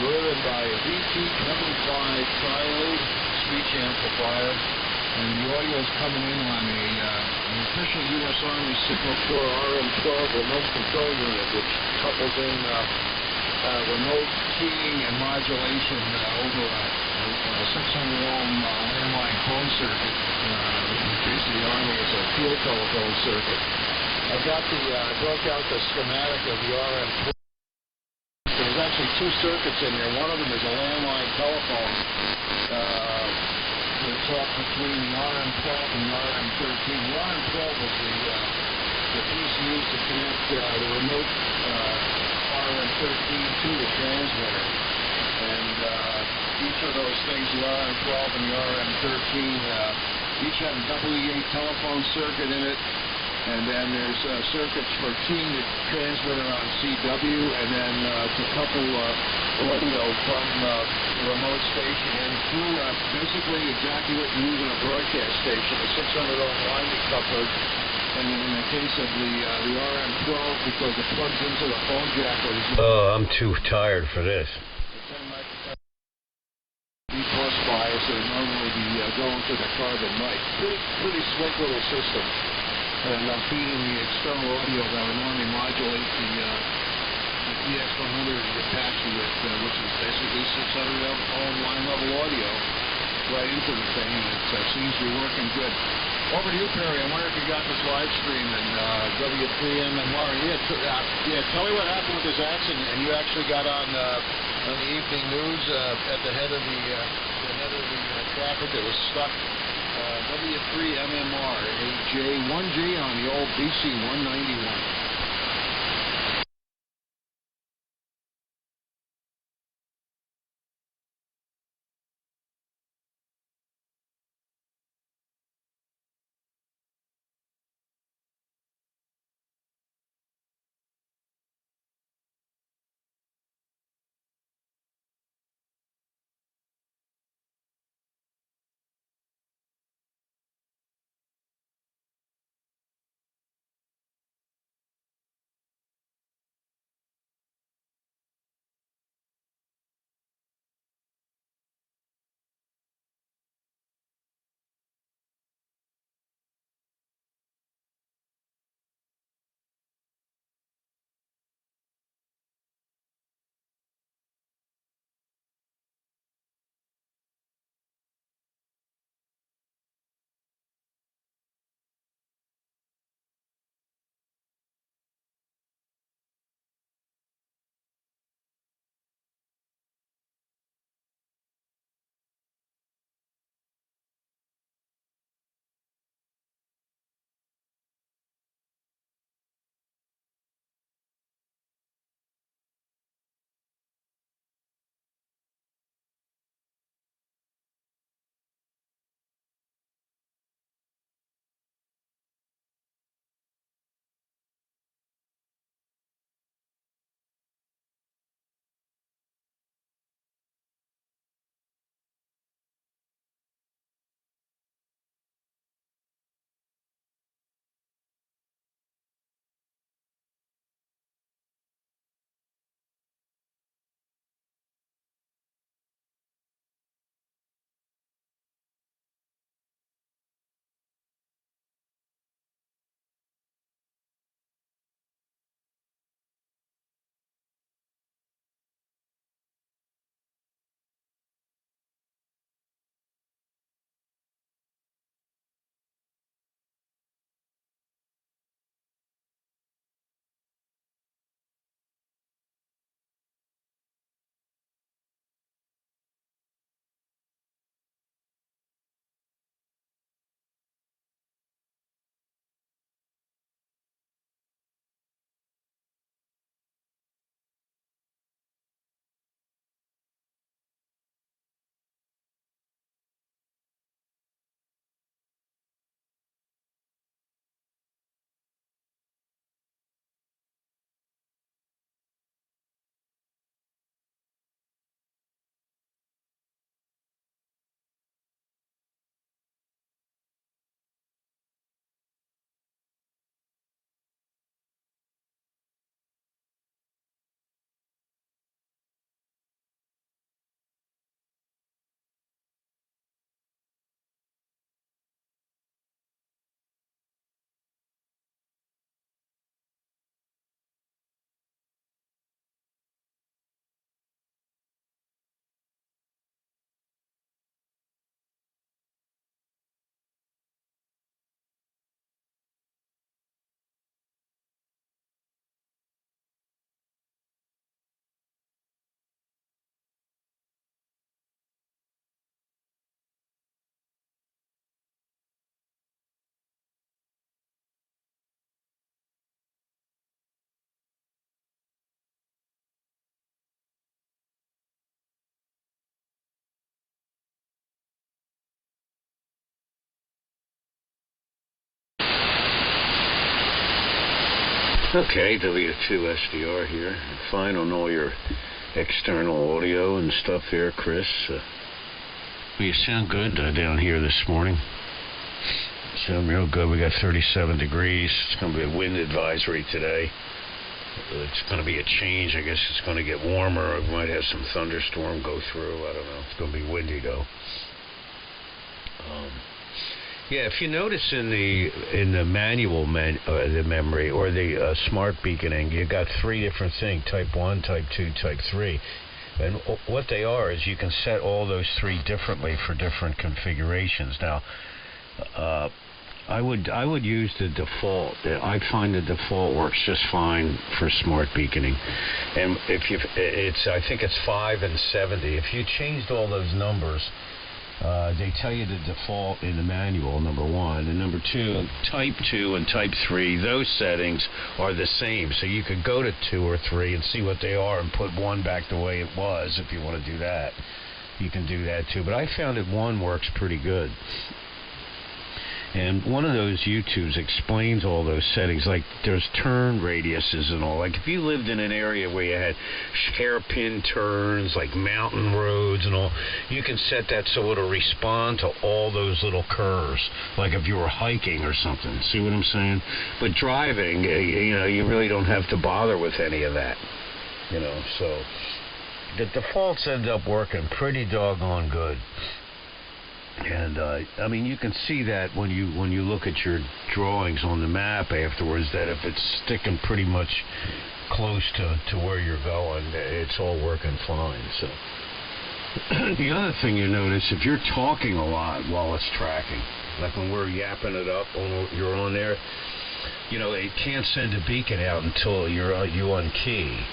driven by a VT25 triode speech amplifier, and the audio is coming in on an official U.S. Army Signal Corps RM-12 remote control unit, which couples in remote keying and modulation over a 600-ohm landline phone circuit, which in case of the Army is a field telephone circuit. I've got broke out the schematic of the RM-12. There's actually two circuits in there. One of them is a landline telephone to talk between the RM-12 and the RM-13. The RM-12 is the piece used to connect the remote RM-13 to the transmitter. And each of those things, the RM-12 and the RM-13, each have a WE8 telephone circuit in it. And then there's circuits for keying the transmitter on CW, and then to couple audio from the remote station in through basically exactly what you use in a broadcast station, a 600-ohm winding coupler. And in the case of the RM-12, because it plugs into the phone jack. Oh, I'm too tired for this. B-plus bias that would normally be going to the carbon mic. Pretty slick little system. And I'm feeding the external audio that would normally modulate the PX100 Apache with, which is basically 600-ohm line-level audio, right into the thing, and it seems to be working good. Over to you, Perry. I wonder if you got this live stream in W3MMR. Yeah, tell me what happened with this accident, and you actually got on the evening news at the head of the traffic that was stuck. W3MMR, AJ1G on the old BC-191. Okay, W2SDR here. Fine on all your external audio and stuff here, Chris. You sound good down here this morning. Sound real good. We got 37 degrees. It's going to be a wind advisory today. It's going to be a change. I guess it's going to get warmer. We might have some thunderstorm go through. I don't know. It's going to be windy, though. Yeah, if you notice in the manual the memory or the smart beaconing, you got three different things: Type 1, Type 2, Type 3. And what they are is you can set all those three differently for different configurations. Now, I would use the default. I find the default works just fine for smart beaconing. And I think it's 5 and 70. If you changed all those numbers, they tell you the default in the manual, number one. And number two, Type 2 and Type 3, those settings are the same. So you could go to 2 or 3 and see what they are and put 1 back the way it was if you want to do that. You can do that too. But I found that 1 works pretty good. And one of those YouTubes explains all those settings, like there's turn radiuses and all. Like if you lived in an area where you had hairpin turns, like mountain roads and all, you can set that so it'll respond to all those little curves, like if you were hiking or something. See what I'm saying? But driving, you really don't have to bother with any of that, So the defaults end up working pretty doggone good. And you can see that when you look at your drawings on the map afterwards, that if it's sticking pretty much close to where you're going, it's all working fine. So the other thing you notice, if you're talking a lot while it's tracking, like when we're yapping it up you're on there, it can't send a beacon out until you unkey.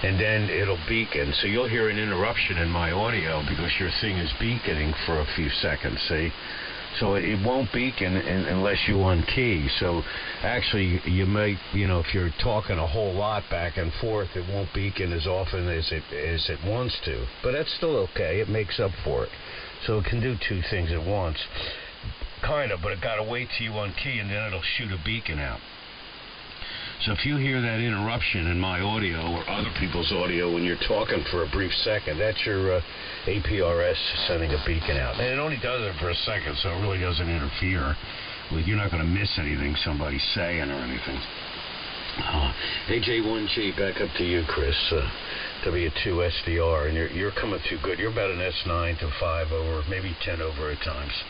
And then it'll beacon. So you'll hear an interruption in my audio because your thing is beaconing for a few seconds, see? So it won't beacon unless you unkey. So actually, you may, if you're talking a whole lot back and forth, it won't beacon as often as it wants to. But that's still okay. It makes up for it. So it can do two things at once. Kind of, but it got to wait till you unkey, and then it'll shoot a beacon out. So if you hear that interruption in my audio or other people's audio when you're talking for a brief second, that's your APRS sending a beacon out. And it only does it for a second, so it really doesn't interfere with, you're not going to miss anything somebody's saying or anything. AJ1G, back up to you, Chris. W2SDR, and you're coming through good. You're about an S9 to 5 over, maybe 10 over at times.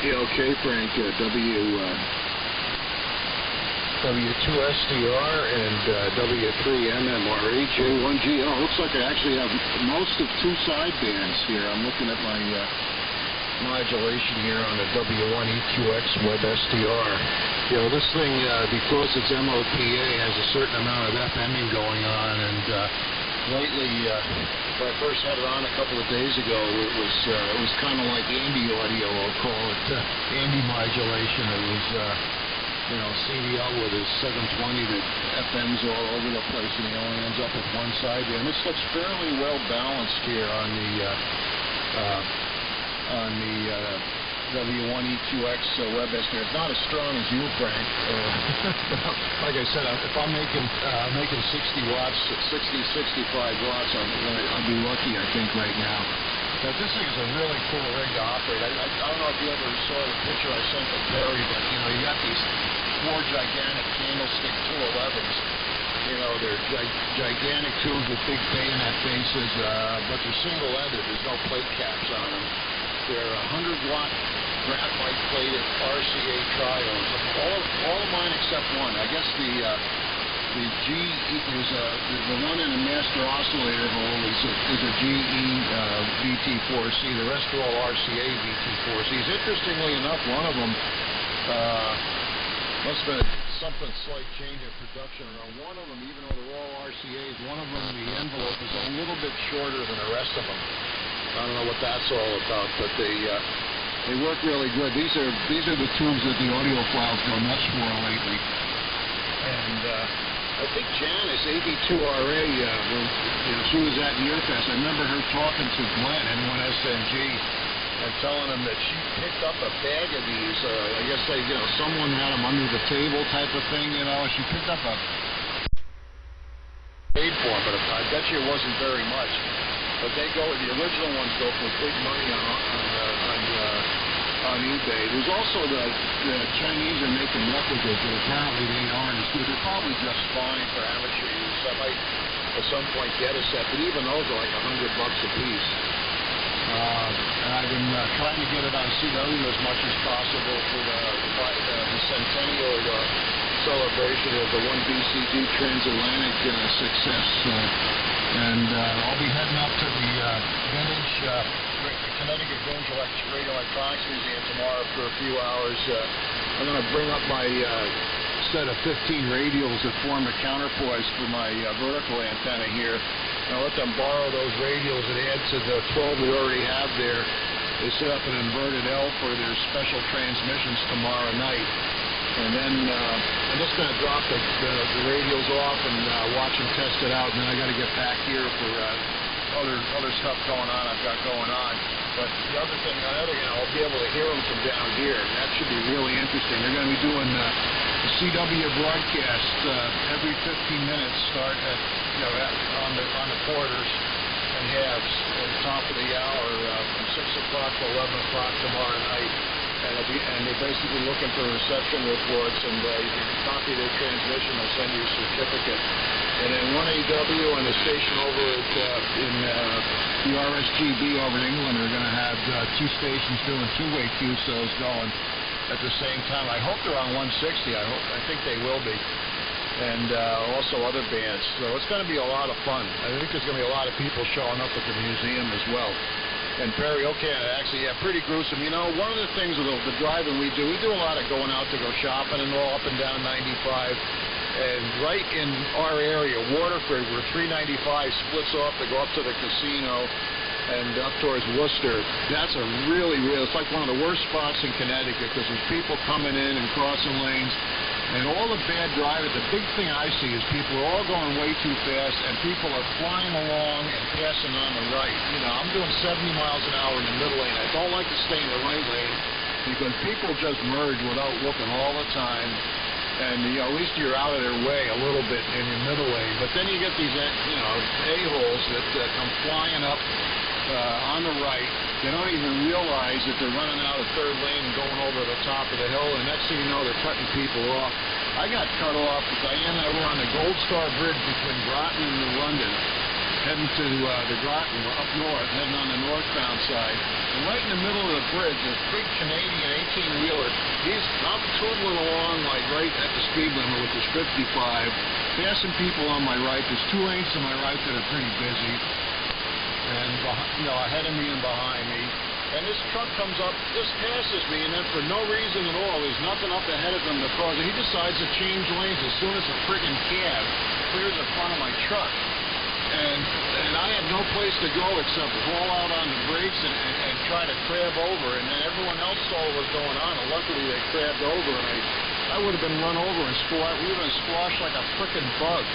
Yeah, okay, Frank. W2SDR and W3MMR, J1G. Oh, looks like I actually have most of 2 sidebands here. I'm looking at my modulation here on the W1EQX Web SDR. This thing, because it's MOPA, has a certain amount of FMing going on, and lately, when I first had it on a couple of days ago, it was kind of like Andy audio, I'll call it, Andy modulation. It was, CDL with his 720 that FM's all over the place, and he only ends up with one side there. And this looks fairly well balanced here on the W1EQX Web SDR. It's not as strong as you, Frank. Like I said, if I'm making 60 watts, 65 watts, I'll be lucky, I think, right now. But this thing is a really cool rig to operate. I don't know if you ever saw the picture I sent to Barry, but you got these 4 gigantic candlestick 211s. They're gigantic tubes with big bayonet bases, but they're single-ended. There's no plate caps on them. They're 100-watt graphite plated RCA triodes. All of mine except one. I guess the one in the master oscillator hole is a GE VT4C. The rest are all RCA VT4Cs. Interestingly enough, one of them must have been something slight change in production. One of them, even though they're all RCAs, one of them, the envelope is a little bit shorter than the rest of them. I don't know what that's all about, but they work really good. These are the tubes that the audiophiles go nuts for lately. And I think Janice, AB2RA, when she was at Earfest, I remember her talking to Glenn, N1SNG, and telling them that she picked up a bag of these. I guess someone had them under the table type of thing. She picked up a paid for them, but I bet you it wasn't very much. But the original ones go for big money on eBay. There's also the Chinese are making replicas, but apparently they aren't as good. They're probably just fine for amateur use. I might at some point get a set, but even those are like $100 a piece. And I've been trying to get it on CW as much as possible for the centennial celebration of the 1BCD transatlantic success. And I'll be heading up to the vintage Connecticut Vintage Radio Electronics Museum tomorrow for a few hours. I'm going to bring up my set of 15 radials that form the counterpoise for my vertical antenna here. I'll let them borrow those radials and add to the 12 we already have there. They set up an inverted L for their special transmissions tomorrow night. And then I'm just going to drop the radials off and watch them test it out. And then I got to get back here for other stuff going on I've got going on. But the other thing, I'll be able to hear them from down here. And that should be really interesting. They're going to be doing the CW broadcast every 15 minutes, start at on the quarters and halves at the top of the hour from 6 o'clock to 11 o'clock tomorrow night. And they're basically looking for reception reports, and you can copy their transmission. They'll send you a certificate. And then 1AW and the station over in the RSGB over in England are going to have two stations doing two-way QSOs going at the same time. I hope they're on 160. I think they will be. And also other bands. So it's going to be a lot of fun. I think there's going to be a lot of people showing up at the museum as well. And Perry, actually, pretty gruesome. One of the things with the driving we do a lot of going out to go shopping and all up and down 95. And right in our area, Waterford, where 395 splits off to go up to the casino and up towards Worcester, that's a it's like one of the worst spots in Connecticut because there's people coming in and crossing lanes. And all the bad driving, the big thing I see is people are all going way too fast, and people are flying along and passing on the right. I'm doing 70 miles an hour in the middle lane. I don't like to stay in the right lane because people just merge without looking all the time. And at least you're out of their way a little bit in your middle lane. But then you get these a-holes that come flying up on the right. They don't even realize that they're running out of third lane and going over the top of the hill, and next thing you know, they're cutting people off. I got cut off. Diane and I were on the Gold Star Bridge between Groton and New London, heading to the Groton up north, heading on the northbound side. And right in the middle of the bridge, this big Canadian 18-wheeler, I'm tootling along like right at the speed limit, which is 55, passing people on my right. There's two lanes to my right that are pretty busy. And ahead of me and behind me, and this truck comes up, just passes me, and then for no reason at all, there's nothing up ahead of him to cause it. He decides to change lanes as soon as a friggin' cab clears in front of my truck. And I had no place to go except haul out on the brakes and try to crab over, and then everyone else saw what was going on, and luckily they crabbed over, and I would have been run over and we would have been squashed like a frickin' bug.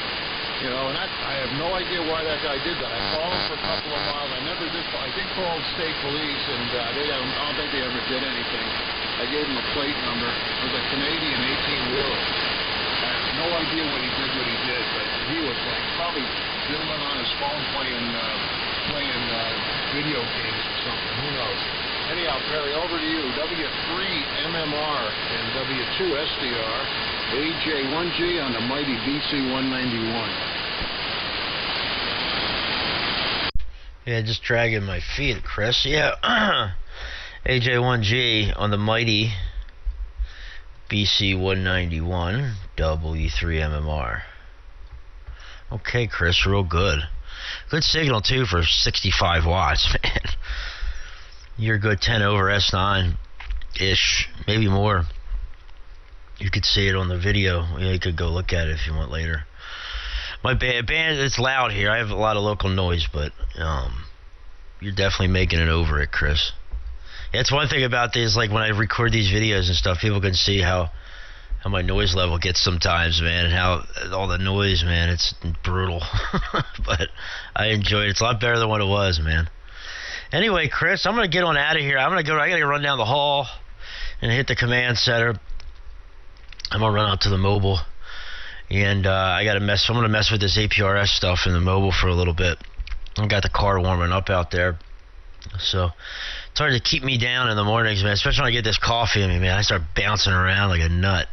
And I have no idea why that guy did that. I followed for a couple of miles. I did call state police, and I don't think they ever did anything. I gave him a plate number. It was a Canadian 18-wheeler. I have no idea what he did, but he was probably fiddling on his phone playing video games or something. Who knows? Anyhow, Perry, over to you. W3 MMR and W2 SDR. AJ1G on the mighty BC191. Yeah, just dragging my feet, Chris. Yeah, AJ1G on the mighty BC191 W3MMR. Okay, Chris, real good. Good signal too for 65 watts, man. You're a good 10 over S9-ish, maybe more. You could see it on the video. You could go look at it if you want later. My band, it's loud here. I have a lot of local noise, but you're definitely making it over it, Chris. Yeah, it's one thing about this, like when I record these videos and stuff, people can see how my noise level gets sometimes, man, and how all the noise, man, it's brutal. But I enjoy it. It's a lot better than what it was, man. Anyway, Chris, I'm gonna get on out of here. I gotta run down the hall and hit the command center. I'm gonna run out to the mobile, and I'm gonna mess with this APRS stuff in the mobile for a little bit. I got the car warming up out there, so it's hard to keep me down in the mornings, man. Especially when I get this coffee in me, man. I start bouncing around like a nut.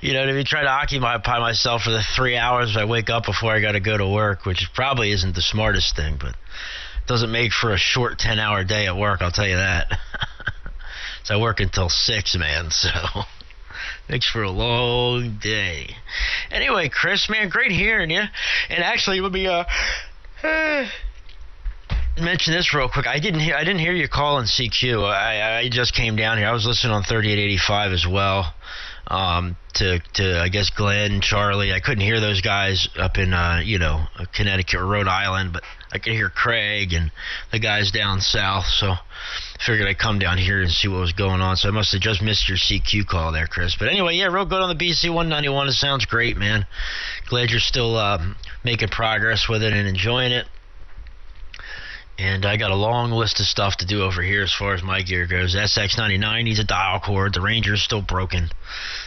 You know what I mean? Try to occupy myself for the 3 hours I wake up before I got to go to work, which probably isn't the smartest thing, but it doesn't make for a short 10-hour day at work, I'll tell you that. So I work until 6, man, so makes for a long day. Anyway, Chris, man, great hearing you. And actually, let me mention this real quick. I didn't hear you call in CQ. I just came down here. I was listening on 3885 as well. To I guess Glenn, Charlie. I couldn't hear those guys up in Connecticut or Rhode Island, but I could hear Craig and the guys down south. So I figured I'd come down here and see what was going on. So I must have just missed your CQ call there, Chris. But anyway, yeah, real good on the BC 191. It sounds great, man. Glad you're still making progress with it and enjoying it. And I got a long list of stuff to do over here as far as my gear goes. SX99 needs a dial cord. The Ranger's still broken.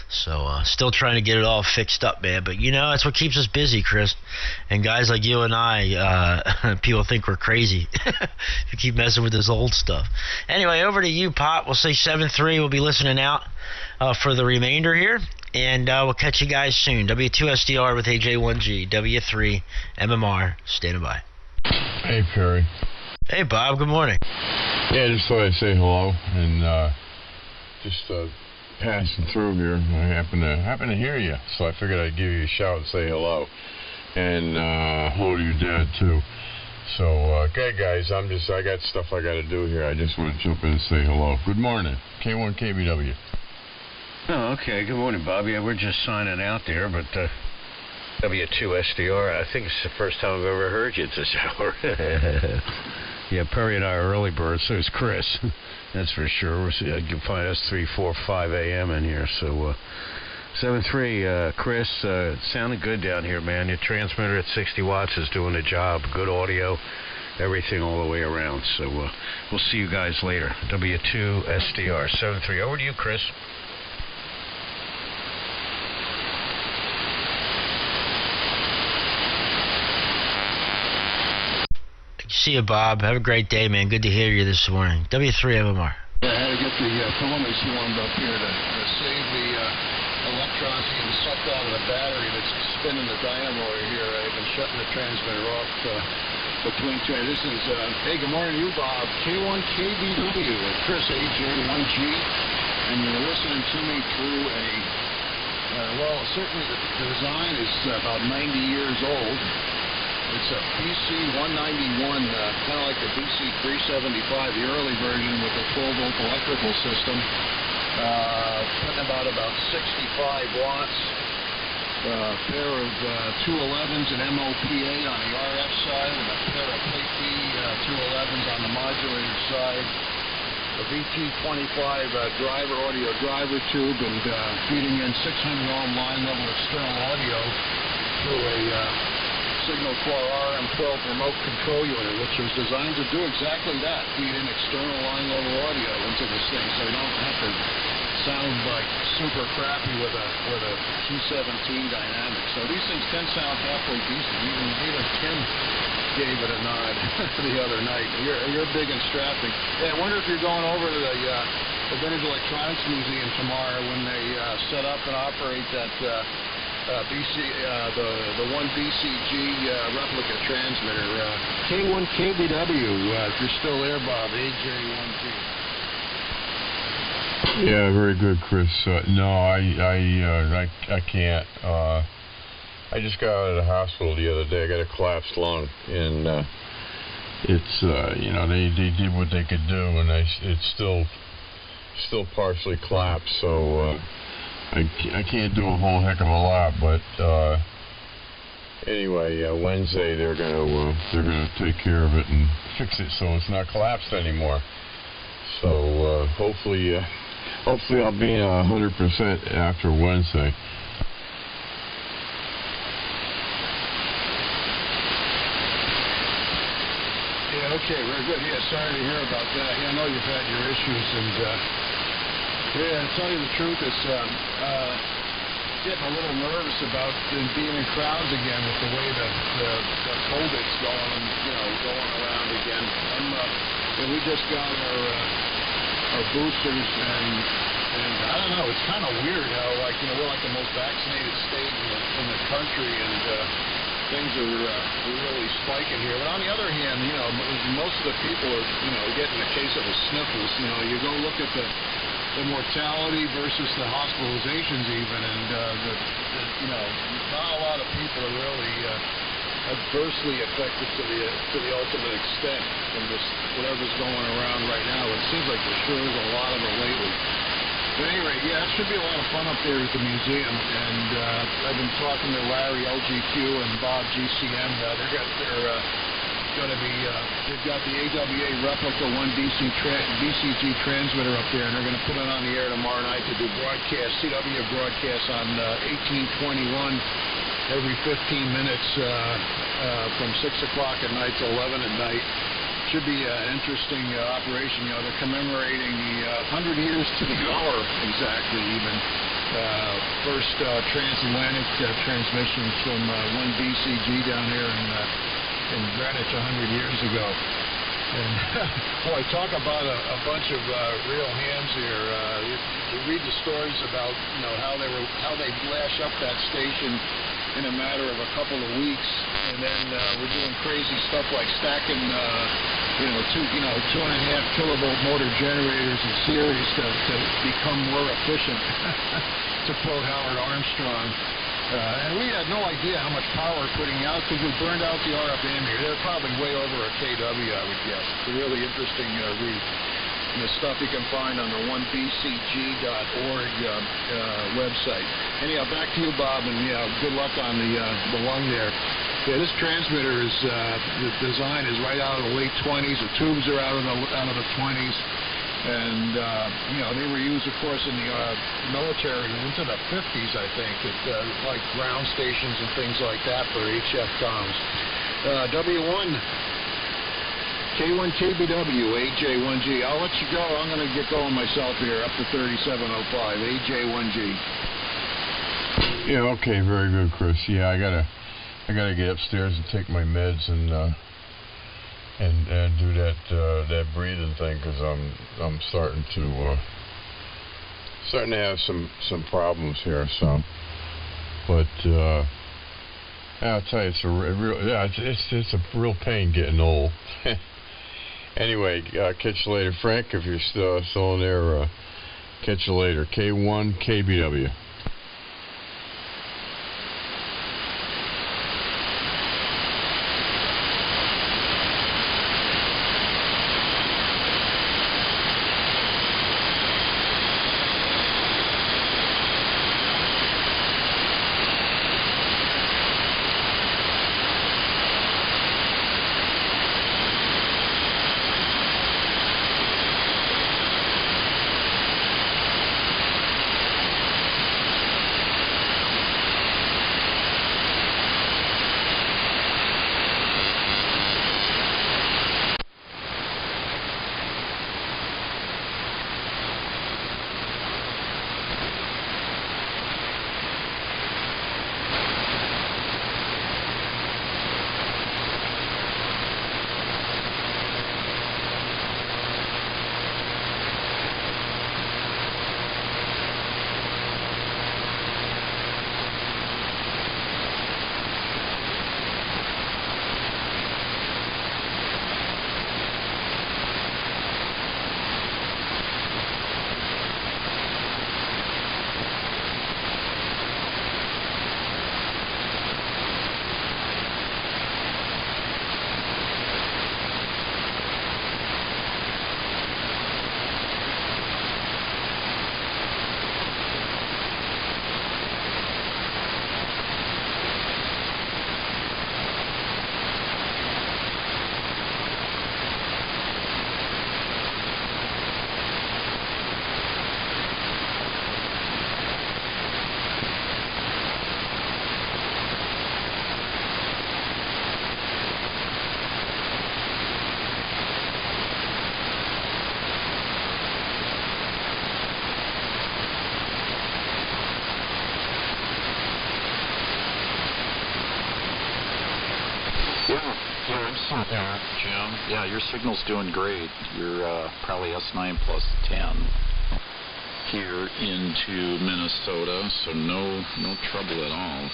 So still trying to get it all fixed up, man. But, that's what keeps us busy, Chris. And guys like you and I, people think we're crazy if you keep messing with this old stuff. Anyway, over to you, Pop. We'll say 7-3. We'll be listening out for the remainder here. And we'll catch you guys soon. W2SDR with AJ1G. W3 MMR. Standing by. Hey, Perry. Hey, Bob. Good morning. Yeah, just thought I'd say hello and just passing through here. I happen to hear you, so I figured I'd give you a shout and say hello, and hello to your dad too. So, okay, guys, I got stuff I got to do here. I just want to jump in and say hello. Good morning, K1KBW. Oh, okay. Good morning, Bob. Yeah, we're just signing out there, but W2SDR, I think it's the first time I've ever heard you this hour. Yeah, Perry and I are early birds, so is Chris. That's for sure. You can find us 3, 4, 5 a.m. in here. So 7-3, Chris, sounding good down here, man. Your transmitter at 60 watts is doing the job. Good audio, everything all the way around. So we'll see you guys later. W2SDR, 7-3. Over to you, Chris. See you, Bob. Have a great day, man. Good to hear you this morning. W3 MMR. I had to get the filaments warmed up here to save the electrons getting sucked out of the battery that's spinning the dynamo here. I've been shutting the transmitter off between transitions. Hey, good morning to you, Bob. K1KBW with Chris AJ1G. And you're listening to me through certainly the design is about 90 years old. It's a BC 191, kind of like the BC 375, the early version with a 12-volt electrical system. Putting about 65 watts. A pair of 211s and MOPA on the RF side, and a pair of plate B 211s on the modulator side. A VT25 audio driver tube, and feeding in 600-ohm line level external audio through a Signal 4 RM12 remote control unit, which was designed to do exactly that, feed in external line level audio into this thing, so you don't have to sound like super crappy with a T17 dynamic. So these things can sound halfway decent. Even Tim gave it a nod the other night. You're big and strapping. Hey, I wonder if you're going over to the Vintage Electronics Museum tomorrow when they set up and operate that the one BCG replica transmitter. K1KBW, if you're still there, Bob, AJ1G. Yeah, very good, Chris. No, I can't. I just got out of the hospital the other day. I got a collapsed lung, and it's they did what they could do, and it's still partially collapsed, so. I can't do a whole heck of a lot, but anyway, Wednesday they're gonna take care of it and fix it so it's not collapsed anymore. So hopefully I'll be 100% after Wednesday. Okay, very good. Yeah, sorry to hear about that. Yeah, I know you've had your issues, and yeah, to tell you the truth, it's getting a little nervous about being in crowds again with the way the COVID's going, going around again. We just got our boosters, and I don't know, it's kind of weird how we're like the most vaccinated state in the country, and things are really spiking here. But on the other hand, most of the people are getting a case of the sniffles. You go look at the mortality versus the hospitalizations even, and not a lot of people are really adversely affected to the ultimate extent from this whatever's going around right now. It seems like there sure is a lot of it lately. But anyway, yeah, it should be a lot of fun up there at the museum, and I've been talking to Larry LGQ and Bob GCM. They've got the AWA replica 1 BCG transmitter up there, and they're going to put it on the air tomorrow night to do CW broadcasts on 1821 every 15 minutes from 6 o'clock at night to 11 at night. Should be an interesting operation. They're commemorating the 100 years to the hour exactly, even. First transatlantic transmissions from 1 BCG down here in Greenwich 100 years ago. And boy, talk about a bunch of real hams here. You read the stories about how they lash up that station in a matter of a couple of weeks, and then we're doing crazy stuff like stacking 2.5 kilovolt motor generators in series to become more efficient. To quote Howard Armstrong. And we had no idea how much power we're putting out because we burned out the RF ammeter. They're probably way over a KW, I would guess. It's a really interesting read. And the stuff you can find on the 1bcg.org website. Anyhow, back to you, Bob, and good luck on the lung there. Yeah, this transmitter is the design is right out of the late 20s. The tubes are out of the 20s. And, they were used, of course, in the military into the 50s, I think, at like ground stations and things like that for HF comms. W1, K1KBW, AJ1G. I'll let you go. I'm going to get going myself here up to 3705, AJ1G. Yeah, okay, very good, Chris. Yeah, I gotta get upstairs and take my meds and do that breathing thing, because I'm starting to have some problems here. So, but I'll tell you, it's a real pain getting old. Anyway, catch you later, Frank. If you're still in there, catch you later. K1KBW. Yeah, I'm still there, Jim. Yeah, your signal's doing great. You're probably S9 plus 10 here into Minnesota, so no trouble at all.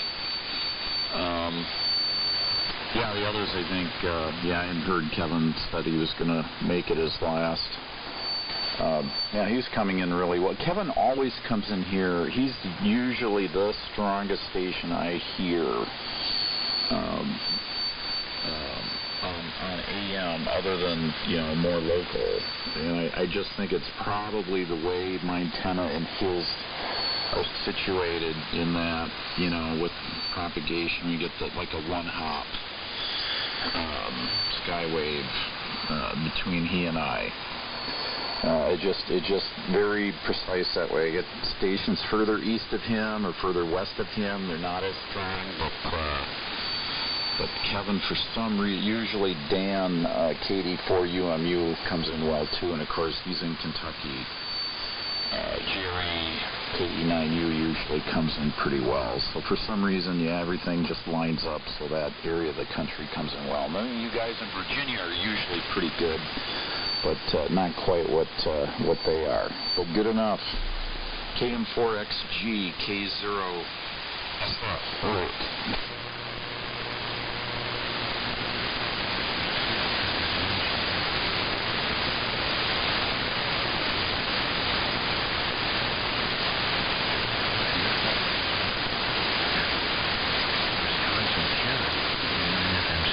Yeah, the others, I think, I hadn't heard Kevin said he was going to make it his last. Yeah, he's coming in really well. Kevin always comes in here. He's usually the strongest station I hear on AM, other than, more local. And I just think it's probably the way my antenna and his are situated in that, with propagation, you get like a one-hop skywave between he and I. It just very precise that way. I get stations further east of him or further west of him. They're not as strong, but Kevin, for some reason, usually Dan, KD4UMU comes in well too, and of course he's in Kentucky. Jerry, KE9U usually comes in pretty well. So for some reason, everything just lines up so that area of the country comes in well. Now, you guys in Virginia are usually pretty good, but not quite what they are. But good enough. KM4XG, K0 SF.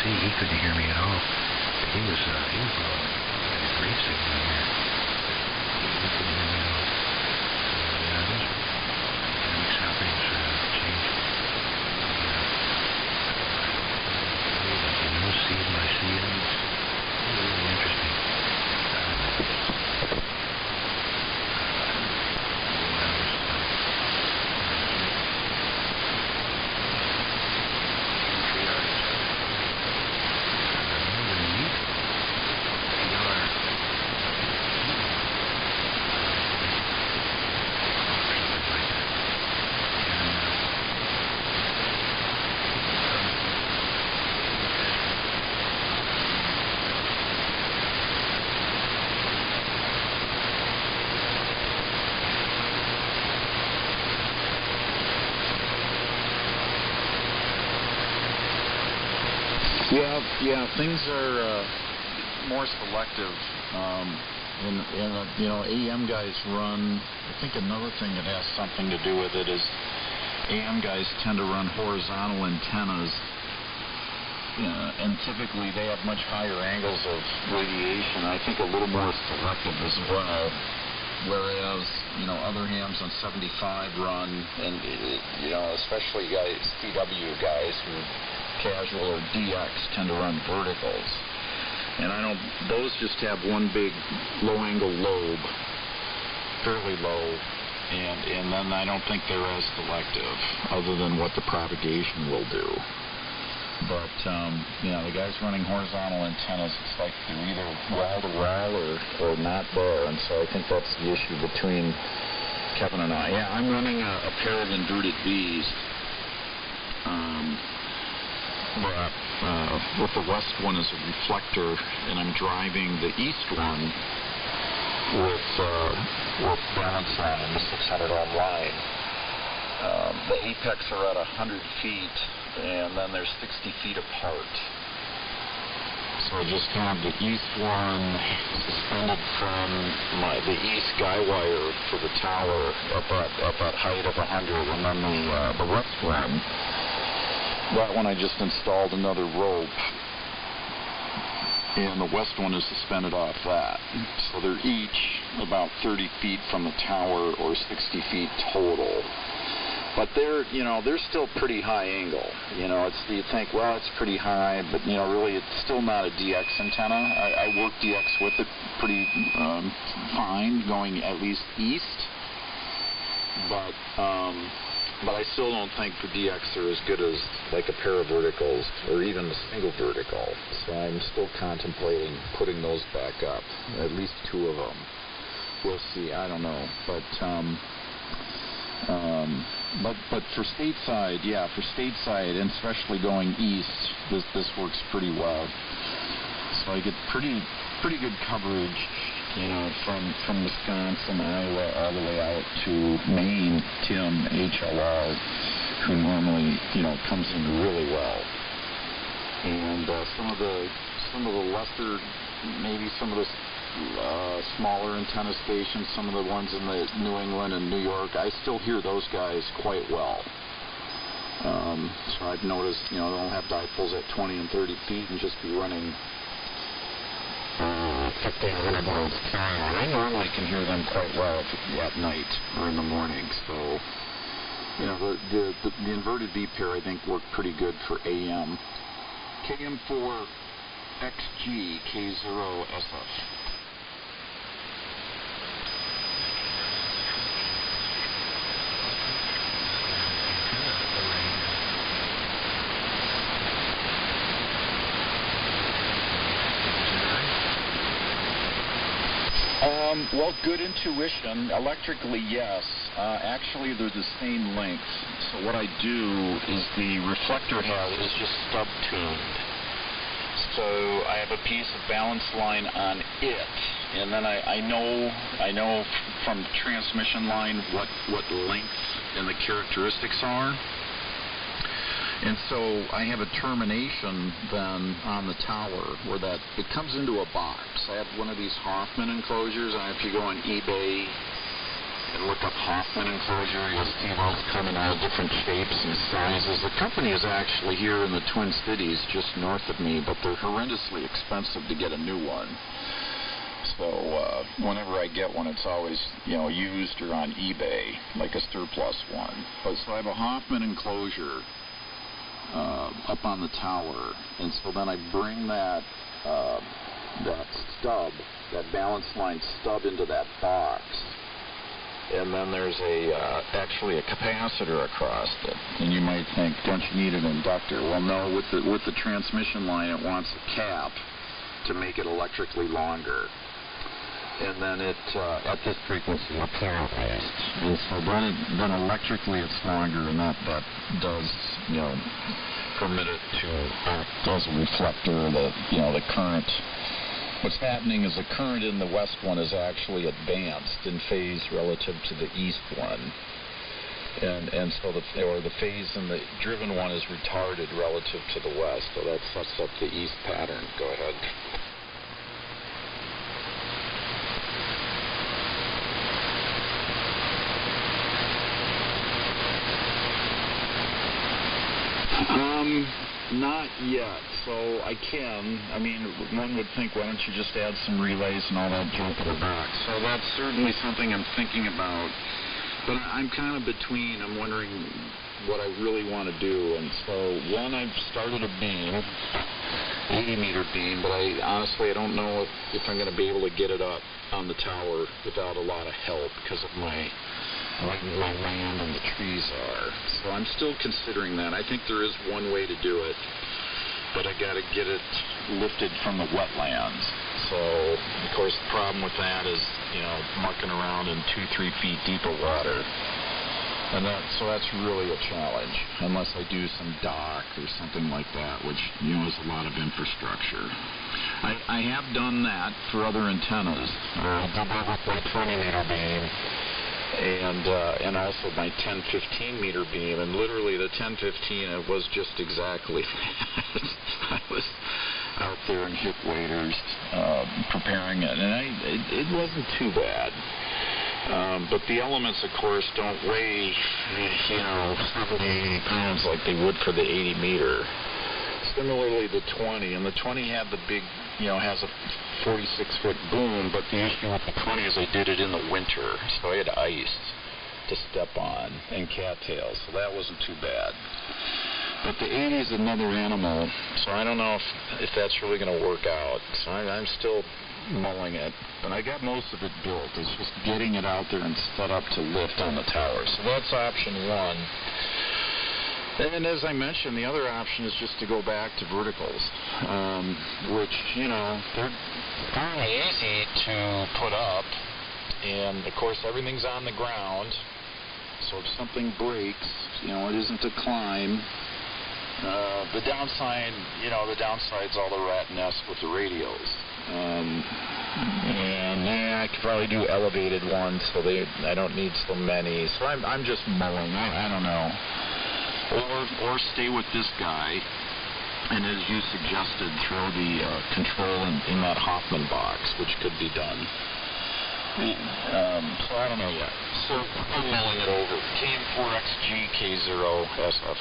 He couldn't hear me at all. He was blowing a great signal here. He couldn't hear me at all. Those dynamics happenings change. See them, I see them. It's really interesting. Yeah, things are more selective. AM guys run. I think another thing that has something to do with it is AM guys tend to run horizontal antennas, and typically they have much higher angles of radiation. I think a little more selective as well. Whereas, other hams on 75 run, and, especially CW guys who casual or DX tend to run verticals. And those just have one big low-angle lobe, fairly low, and then I don't think they're as selective, other than what the propagation will do. But, the guys running horizontal antennas, it's like they're either wall-to-wall or not there, and so I think that's the issue between Kevin and I. Yeah, I'm running a pair of inverted Vs. With the west one as a reflector, and I'm driving the east one with balance on the 600 ohm line. The apex are at 100 feet, and then they're 60 feet apart. So I just have the east one suspended from the east guy wire for the tower up at height of 100, and then the west one. That one I just installed another rope, and the west one is suspended off that. So they're each about 30 feet from the tower, or 60 feet total. But they're still pretty high angle. You think, well, it's pretty high, but really it's still not a DX antenna. I work DX with it pretty fine, going at least east. But I still don't think the DX are as good as like a pair of verticals or even a single vertical. So I'm still contemplating putting those back up, at least two of them. We'll see. I don't know. But But for stateside, yeah, for stateside, and especially going east, this works pretty well. So I get pretty good coverage, you know, from Wisconsin, Iowa, all the way out to Maine. Tim HLR, who normally, you know, comes in really well. And some of the lesser, maybe some of the smaller antenna stations, some of the ones in the New England and New York, I still hear those guys quite well. So I've noticed, you know, they'll have dipoles at 20 and 30 feet and just be running 1,500 volts. I normally can hear them quite well at night or in the morning. So, you know, the inverted B pair I think worked pretty good for AM. KM4 XG K0SF. Well, good intuition. Electrically, yes. Actually, they're the same length. So what I do is the reflector head is just stub-tuned. So I have a piece of balance line on it, and then I know from transmission line what length and the characteristics are. And so I have a termination then on the tower where it comes into a box. I have one of these Hoffman enclosures, and if you go on eBay and look up Hoffman enclosure, you'll see those come in all different shapes and sizes. The company is actually here in the Twin Cities, just north of me, but they're horrendously expensive to get a new one. So whenever I get one, it's always, you know, used or on eBay, like a surplus one. But so I have a Hoffman enclosure up on the tower, and so then I bring that stub, that balance line stub, into that box, and then there's actually a capacitor across it. And you might think, don't you need an inductor? Well, no. With the transmission line, it wants a cap to make it electrically longer. And then at this frequency, it's polarized. And so then electrically it's longer, and that does, you know, permit it to act as a reflector. The current. What's happening is the current in the west one is actually advanced in phase relative to the east one. And so the phase in the driven one is retarded relative to the west. So that sets up the east pattern. Go ahead. Not yet, so I can. I mean, one would think, why don't you just add some relays and all that junk to the box? So that's certainly something I'm thinking about. But I'm kind of between. I'm wondering what I really want to do. And so, one, I've started a beam, 80-meter beam, but honestly, I don't know if I'm going to be able to get it up on the tower without a lot of help because of my land and the trees are. So I'm still considering that. I think there is one way to do it, but I got to get it lifted from the wetlands. So, of course, the problem with that is, you know, mucking around in 2-3 feet deeper water. And so that's really a challenge, unless I do some dock or something like that, which, you know, is a lot of infrastructure. I have done that for other antennas. I did that with my 20-meter beam. And also my 10-15 meter beam, and literally the 10-15, it was just exactly that. I was out there in hip waders preparing it, and it wasn't too bad. But the elements, of course, don't weigh, you know, 70, 80 pounds like they would for the 80 meter. Similarly, the 20, and the 20 had the big, you know, has a 46-foot boom, but the issue with the 20 is I did it in the winter, so I had ice to step on and cattails, so that wasn't too bad. But the 80 is another animal, so I don't know if that's really going to work out. So I'm still mulling it, but I got most of it built. It's just getting it out there and set up to lift on the tower. So that's option one. And as I mentioned, the other option is just to go back to verticals, which, you know, they're fairly easy to put up. And, of course, everything's on the ground, so So if something breaks, it isn't a climb. The downside's all the rat nest with the radios. I could probably do elevated ones, so I don't need so many. So I'm just mulling. I don't know. Or stay with this guy, and as you suggested, throw the control in that Hoffman box, which could be done. So I don't know yet. So I'm mulling it over. KM4XG K0SF.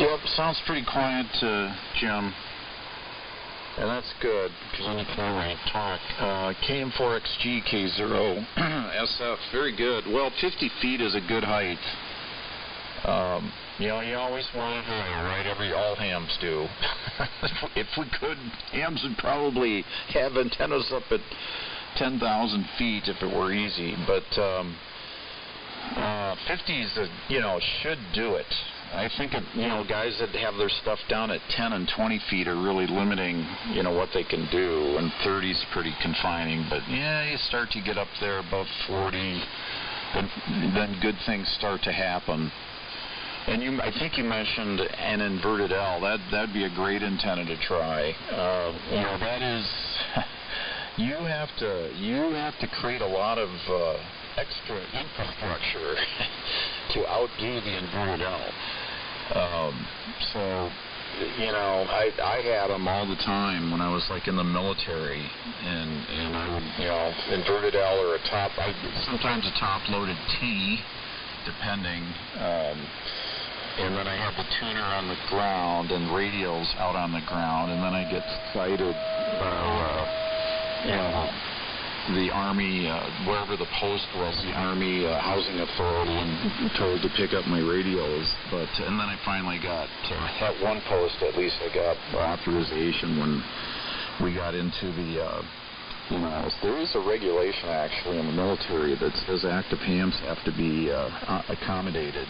Yep, sounds pretty quiet, Jim. And that's good, because on the camera I talk. KM4XG K0 SF, very good. Well, 50 feet is a good height. You always want to higher, right? All hams do. If we could, hams would probably have antennas up at 10,000 feet if it were easy. But 50s, should do it. I think, guys that have their stuff down at 10 and 20 feet are really limiting, what they can do. And 30's pretty confining. But, you start to get up there above 40, then good things start to happen. And I think you mentioned an inverted L. That'd be a great antenna to try. That is, you have to create a lot of extra infrastructure to outdo the inverted L. I had them all the time when I was in the military, and I would, inverted L or sometimes a top-loaded T. depending. And then I have the tuner on the ground and radios out on the ground, and then I get cited the Army, wherever the post was, the Army Housing Authority, and told to pick up my radios. And then I finally got, at one post at least, I got authorization when we got into the, there is a regulation actually in the military that says active hams have to be accommodated.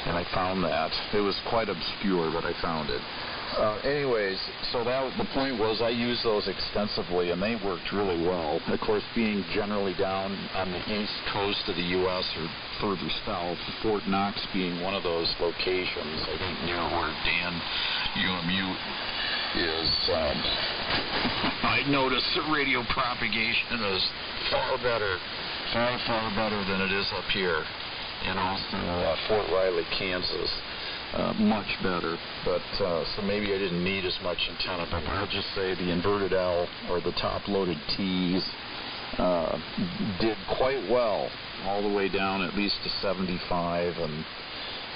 And I found that. It was quite obscure, but I found it. Anyways, so the point was I used those extensively, and they worked really well. Of course, being generally down on the east coast of the U.S. or further south, Fort Knox being one of those locations, I think near where Dan UMU is, I noticed the radio propagation is far better than it is up here. And also Fort Riley, Kansas, much better. But so maybe I didn't need as much antenna, but I'll just say the inverted L or the top-loaded T's did quite well, all the way down at least to 75. And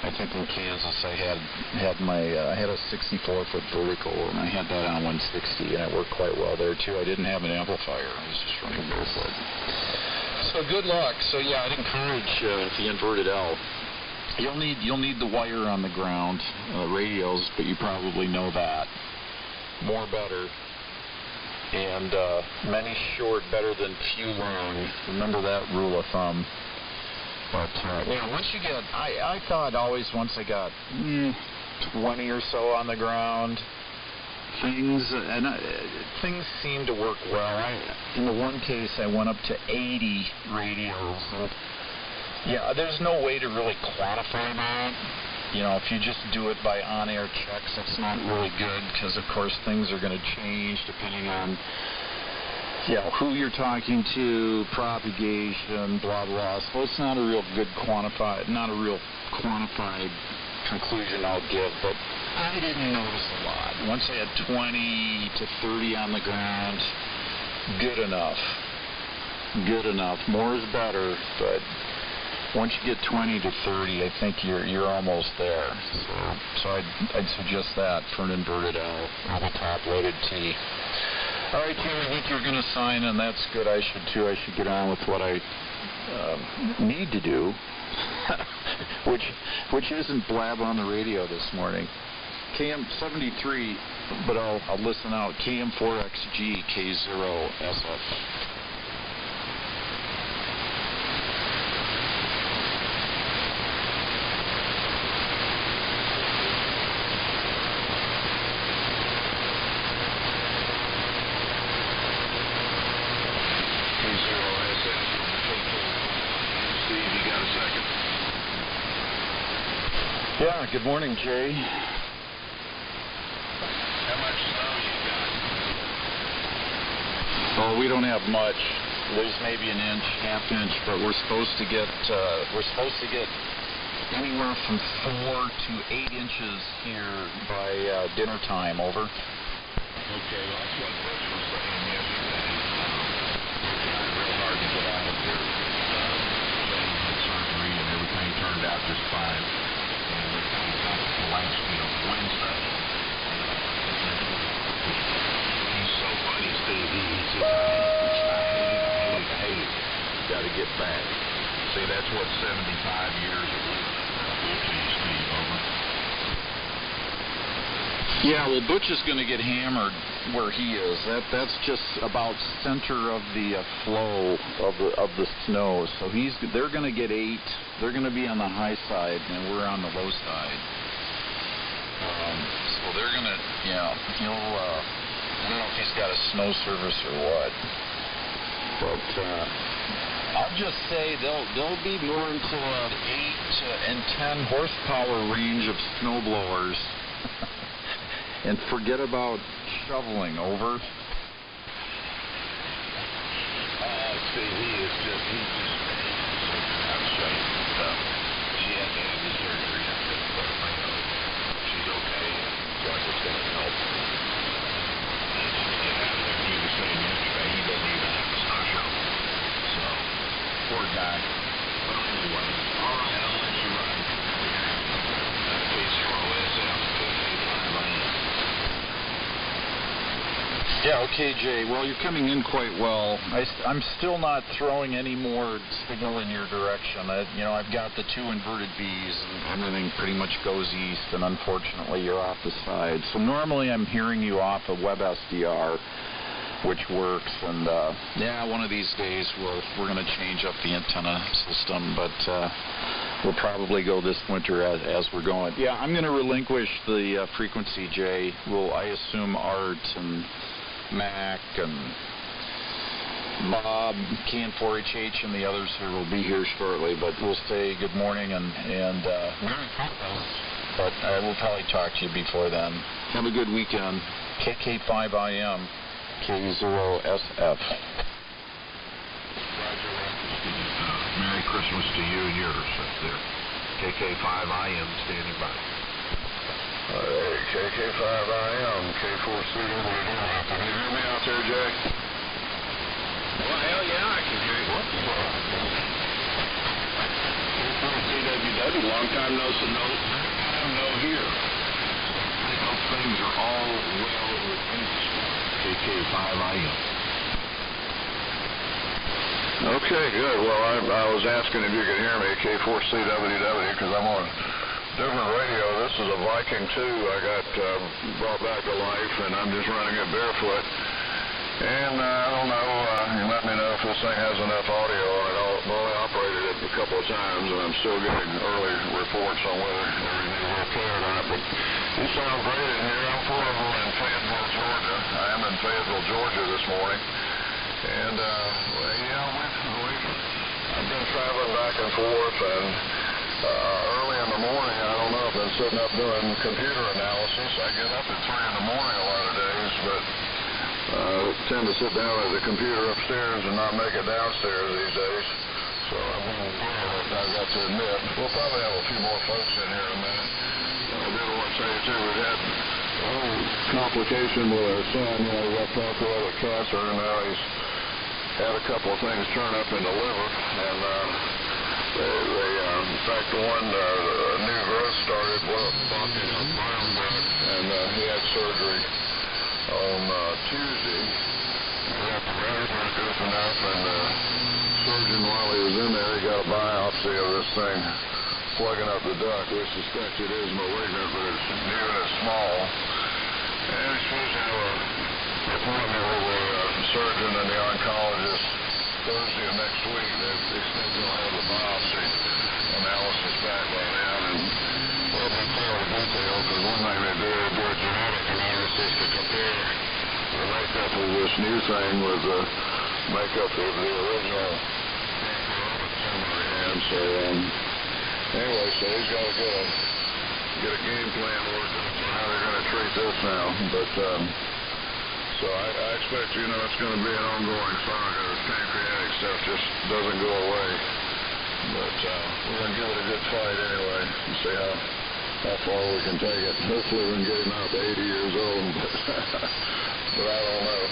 I think in Kansas I had a 64-foot vertical, and I had that on 160, and it worked quite well there too. I didn't have an amplifier; I was just running barefoot. So good luck. So yeah, I'd encourage the inverted L. You'll need the wire on the ground, radios, but you probably know that. More better, and many short better than few long. Remember that rule of thumb. But once you get, I thought always once I got 20 or so on the ground, things seem to work well. In the one case, I went up to 80 radios. And there's no way to really quantify that. If you just do it by on-air checks, it's not really good because, of course, things are going to change depending on who you're talking to, propagation, blah blah. So it's not a real good quantified conclusion I'll give, but I didn't notice a lot. Once I had 20 to 30 on the ground, good enough. More is better, but once you get 20 to 30, I think you're almost there. So I'd suggest that for an inverted L or the top-loaded T. All right, Tim, I think you're going to sign, and that's good. I should too. I should get on with what I need to do. which isn't blab on the radio this morning. KM73, but I'll listen out. KM4XG K0SF. Yeah, good morning, Jay. How much snow you got? Oh, we don't have much. There's maybe an inch, half inch, but we're supposed to get anywhere from 4 to 8 inches here by dinner time. Over. Okay, well, that's what Butch was saying yesterday. We're trying real hard to get out of here. Jane had surgery and everything turned out just fine. And we're coming back to Lansky on Wednesday. He's so funny, Steve. He says, I hate it. You got to get back. See, that's what 75 years of living will to you, Steve. Over. Yeah, well, Butch is going to get hammered where he is. That's just about center of the flow of the snow. So they're going to get 8. They're going to be on the high side, and we're on the low side. So they're going to, he'll. I don't know if he's got a snow service or what, but I'll just say they'll be more into an 8 and 10 horsepower range of snow blowers. And forget about shoveling. Over. See, he's just out of shape and stuff. She had to have the surgery. I said, well, I know she's okay, so I was going to help. And she can get out of there. He was saying yesterday he doesn't even have a snow shovel. So, poor guy. But anyway, all right. Yeah, okay, Jay. Well, you're coming in quite well. I'm still not throwing any more signal in your direction. I've got the 2 inverted Bs, and everything pretty much goes east, and unfortunately you're off the side. So normally I'm hearing you off of WebSDR, which works, and one of these days we're going to change up the antenna system, but we'll probably go this winter as we're going. Yeah, I'm going to relinquish the frequency, Jay. I assume Art and Mac and Bob, KN4HH, and the others here will be here shortly, but we'll say good morning, and but I will probably talk to you before then. Have a good weekend. KK5IM, K0SF. Merry Christmas to you and yours up there. KK5IM standing by. Hey, KK5IM, K4C. Can you hear me out there, Jay? Well, hell yeah, I can hear you. K4CWW, long time no here. I hope things are all well with you this morning. KK5IM. Okay, good. Well, I was asking if you could hear me, K4CWW, because I'm on different radio. This is a Viking 2 I got brought back to life, and I'm just running it barefoot. And I don't know, you let me know if this thing has enough audio on it. I've only operated it a couple of times, and I'm still getting early reports on whether everything's okay or not. But you sound great in here. I'm portable in Fayetteville, Georgia. I am in Fayetteville, Georgia this morning. And, I've been traveling back and forth, and early in the morning, I don't know, I've been sitting up doing computer analysis. I get up at 3 in the morning a lot of days, but tend to sit down at the computer upstairs and not make it downstairs these days. So I'm a little tired, I've got to admit. We'll probably have a few more folks in here in a minute. I did want to say, too, we had a little complication with our son. We got pancreatic cancer, and now he's had a couple of things turn up in the liver, and in fact, the one new growth started blocking up bile duct, and he had surgery on Tuesday. The apparatus was goofing up, and the surgeon, while he was in there, he got a biopsy of this thing plugging up the duct. We suspect it is malignant, but it's new and it's small. And he's supposed to have an appointment with the surgeon and the oncologist Thursday of next week. They think they'll have the biopsy analysis back by then, and we'll be clear in detail, because one thing they do a genetic analysis to compare the makeup of this new thing with the makeup of the original tumor. And so, anyway, so he's got to get a game plan worked out for how they're going to treat this now. But so I expect, it's going to be an ongoing saga. The pancreatic stuff just doesn't go away. But we're going to give it a good fight anyway and see how far we can take it. Hopefully we can get him out to 80 years old, but I don't know.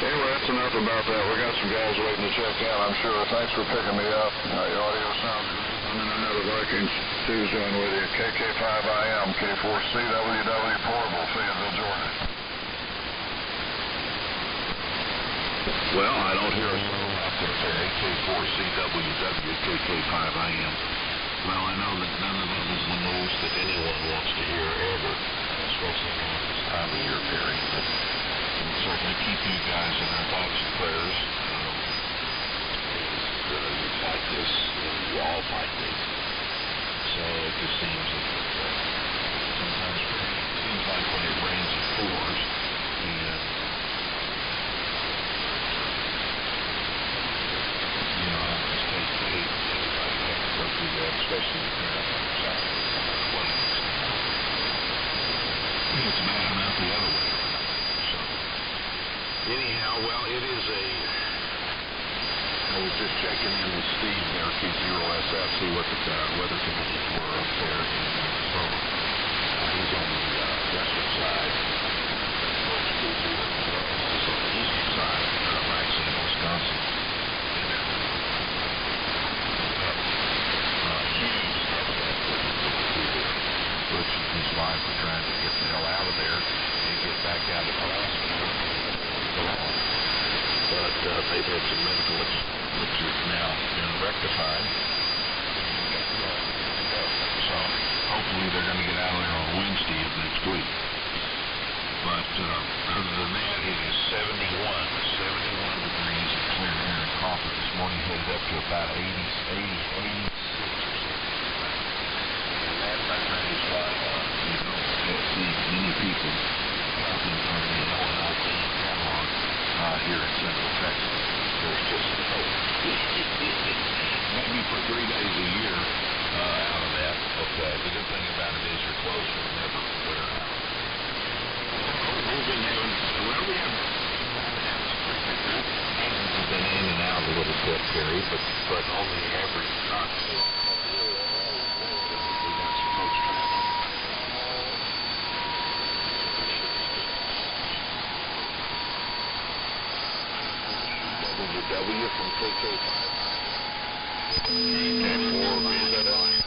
Anyway, that's enough about that. We got some guys waiting to check in, I'm sure. Thanks for picking me up. Your audio sounds good. I'm in another Vikings Tuesday with you. KK5IM, K4CWW, Portable, Fayetteville, Georgia. Well, I don't hear a sound out there. AK4CWW, KK5IM. Well, I know that none of it is the news that anyone wants to hear ever, especially during this time of year period. But we'll certainly keep you guys in our thoughts and prayers. You fight this, we all fight this. So it just seems that sometimes it seems like when it rains it pours, and I just hate everybody have to go through that, especially if they're up on the side of the plains. It's bad enough the other way. So, anyhow, well, it is I was just checking in with Steve there, K0SF, see what the weather conditions were up there in Minnesota. He's on the western side. K0 is on the eastern side, Maxine, Wisconsin. Butch and his wife are trying to get the hell out of there and get back out of they've had some medical which has now been rectified. So hopefully they're going to get out of there on Wednesday of next week. But other than that, it is 71 degrees and clear here in Crawford. This morning headed up to about 86 or 86. And that is why you don't see many people walking from the Illinois catalog here in Central Texas. There's just maybe for 3 days a year out of that. But the good thing about it is your clothes will never wear out. We've been in and out a little bit, Terry, but on the average, not we got some folks traveling. WW from KK5. K4, is that right?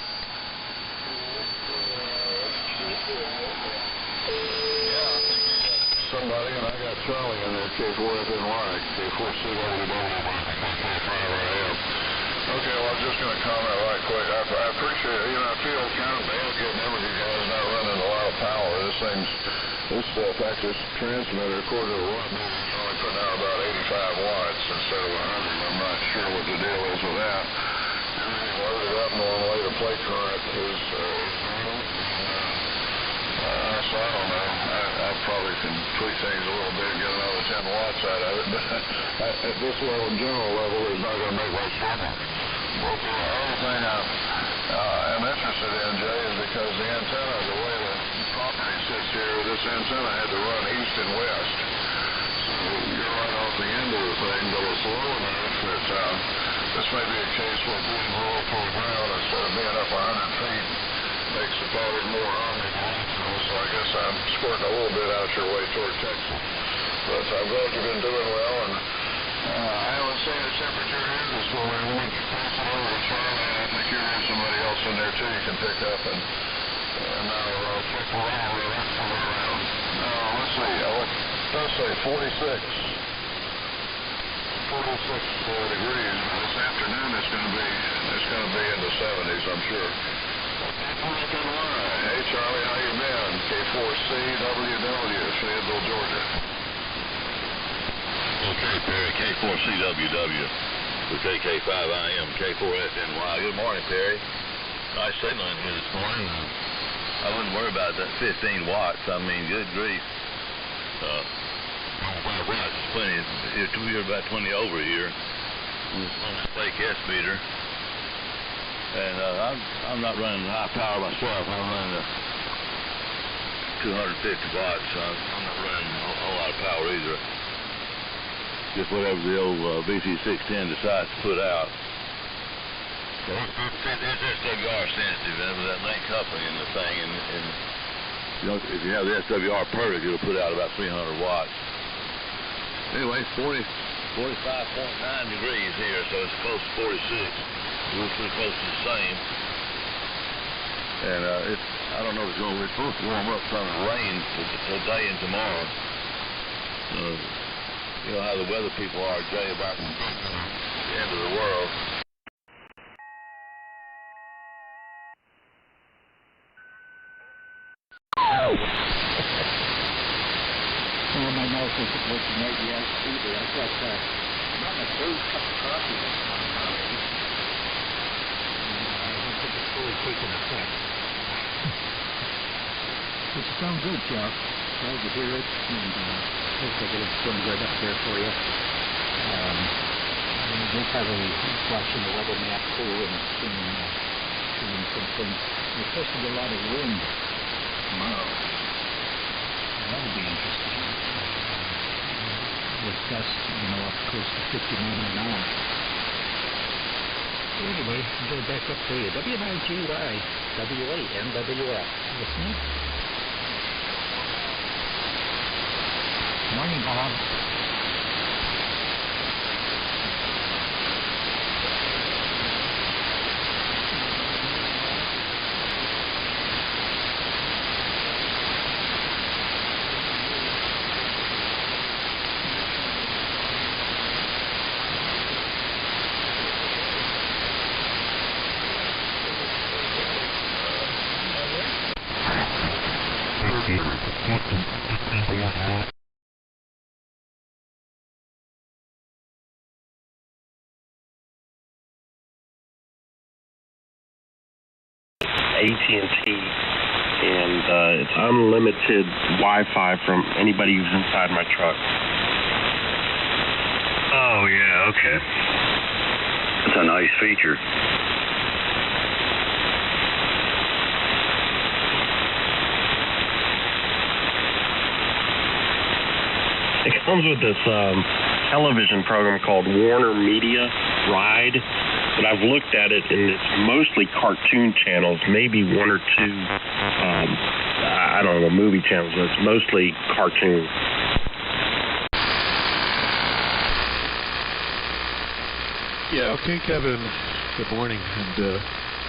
Somebody, and I got Charlie in there, K4FNY, K4CWW, Okay, well, I'm just going to comment right quick. I appreciate it. I feel kind of bad getting every guys not running a lot of power. This Texas transmitter, according to the watt meter, is only putting out about 85 watts instead of 100. I'm not sure what the deal is with that. Everything loaded up normally. The plate current is so I don't know. I probably can tweak things a little bit and get another 10 watts out of it, but at this level, general level, it's not going to make much difference. The other thing I'm interested in, Jay, is because the antenna, the way the property sits here, this antenna had to run east and west. So you're right off the end of the thing, but it's low enough that this may be a case where being low to the ground instead of being up 100 feet makes the product more omnidirectional, so I guess I'm squirting a little bit out your way toward Texas. But I'm glad you've been doing well, and I haven't seen the temperature here this morning. We went pass it over to Charlie, and I think you have somebody else in there too you can pick up and check around where that's coming around. Let's see, it does say 46 degrees. This afternoon it's going to be in the 70s, I'm sure. Hey Charlie, how you been? K4CWW, Fayetteville, Georgia. Okay, Perry, K4CWW with KK5IM, K4FNY. Good morning, Perry. Nice signaling here this morning. I wouldn't worry about that 15 watts. I mean, good grief. 5 watts is plenty. We're about 20 over here on the fake S meter. And I'm not running high power myself. I'm running 250 watts. I'm not running a whole lot of power either. Just whatever the old VC610 decides to put out. It's SWR sensitive. That link coupling in the thing, and if you have the SWR perfect, it'll put out about 300 watts. Anyway, 45.9 degrees here, so it's close to 46. We're pretty close to the same. And I don't know if it's supposed to warm up some rain today and tomorrow. You know how the weather people are, Jay, about the end of the world. Well, my mouth isn't working right yet either. I've got not my third cup of coffee this morning already. I don't think it's fully taken effect. But you sound good, Chuck. Glad to hear it, and looks like it's going good up there for you. We're probably watching the weather map too and seeing some things. We're supposed to get a lot of wind tomorrow. That'll be interesting. With gusts, up close to 50 miles an hour. Anyway, I'm going back up to you. WNIGY, WANWF. Listening? Morning, Bob. AT&T, and it's unlimited Wi-Fi from anybody who's inside my truck. Oh, yeah, okay. That's a nice feature. It comes with this television program called Warner Media Ride, but I've looked at it, and it's mostly cartoon channels, maybe one or two, I don't know, movie channels, but it's mostly cartoon. Yeah, okay, Kevin. Good morning. And,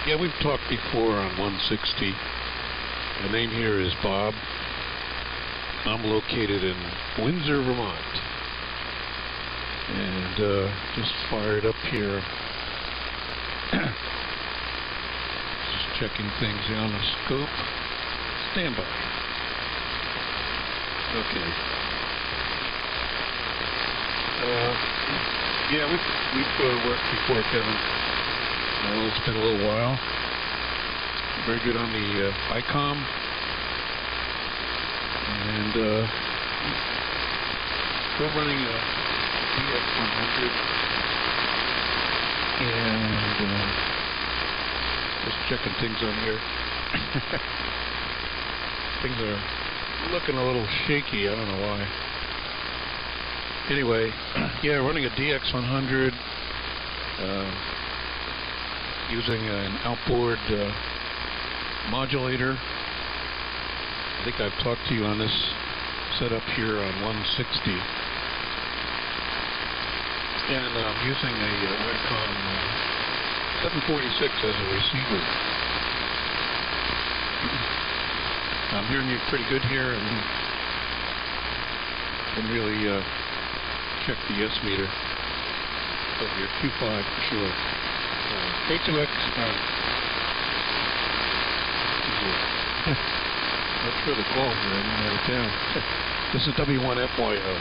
yeah, we've talked before on 160. The name here is Bob. I'm located in Windsor, Vermont. And just fired up here. Just checking things on the scope. Stand by. Okay. Yeah, we've worked before, Kevin. It's been a little while. Very good on the ICOM. And still running a DX100. And just checking things on here. Things are looking a little shaky. I don't know why. Anyway, yeah, running a DX100, using an outboard modulator. I think I've talked to you on this setup here on 160. And I'm using a Redcom 746 as a receiver. I'm hearing you pretty good here, and can really check the S meter of your Q5 for sure. K2X, not sure the call here, I didn't write it down. This is W1FYO.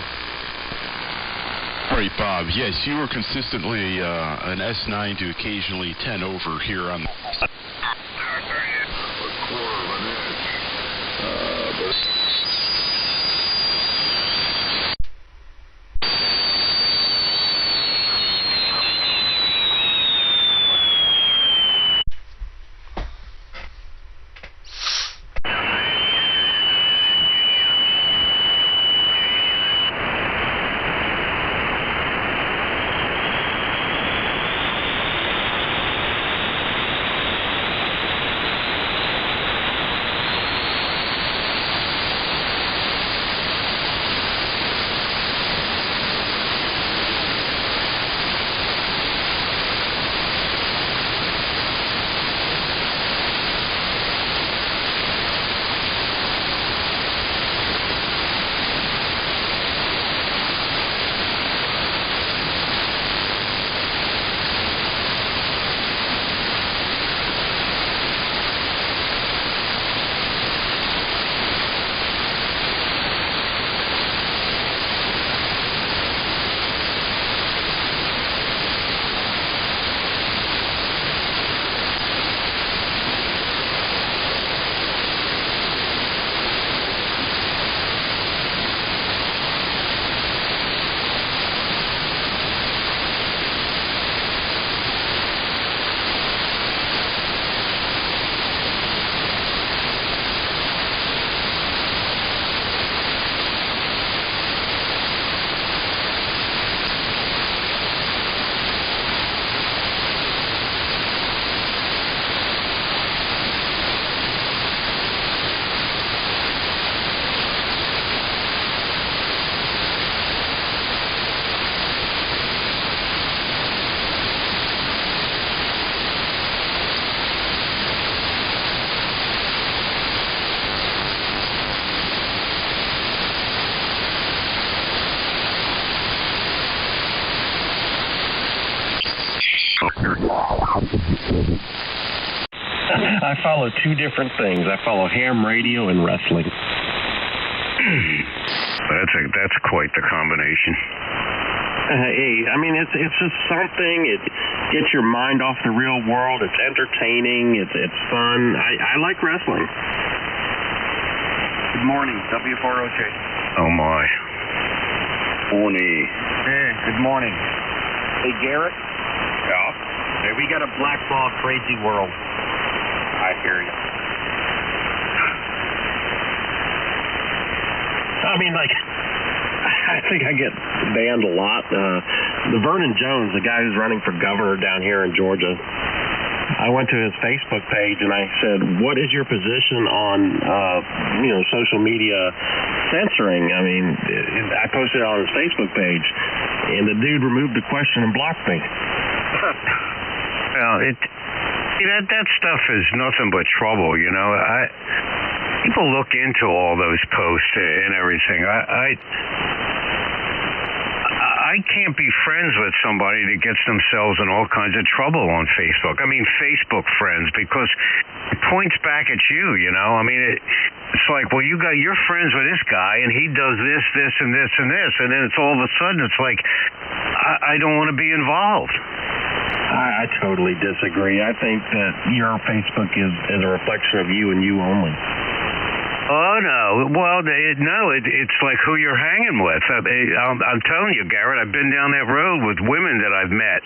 All right, Bob. Yes, you were consistently an S9 to occasionally 10 over here on the... I follow two different things. I follow ham radio and wrestling. That's quite the combination. Hey, I mean, it's just something. It gets your mind off the real world. It's entertaining. It's fun. I like wrestling. Good morning, W4OJ. Oh my. Morning. Hey, good morning. Hey, Garrett. Yeah. Hey, we got a blackball crazy world. I hear you. I mean, like, I think I get banned a lot. The Vernon Jones, the guy who's running for governor down here in Georgia, I went to his Facebook page and I said, what is your position on, social media censoring? I mean, I posted it on his Facebook page, and the dude removed the question and blocked me. Well, that stuff is nothing but trouble, you know. People look into all those posts and everything. I can't be friends with somebody that gets themselves in all kinds of trouble on Facebook. I mean, Facebook friends, because it points back at you, you know. I mean, it's like, well, you're friends with this guy, and he does this, this, and this, and this, and then it's all of a sudden, it's like, I don't want to be involved. I totally disagree. I think that your Facebook is a reflection of you and you only. Oh, no. Well, it's like who you're hanging with. I'm telling you, Garrett, I've been down that road with women that I've met,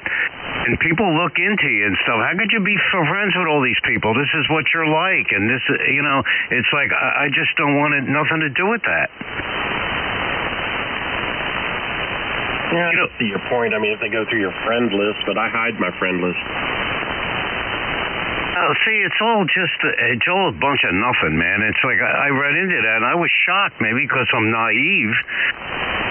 and people look into you and stuff. How could you be friends with all these people? This is what you're like, and this, you know, it's like I just don't want nothing to do with that. Yeah, I see your point. I mean, if they go through your friend list, but I hide my friend list. Oh, see, it's all a bunch of nothing, man. It's like I read into that, and I was shocked, maybe because I'm naive.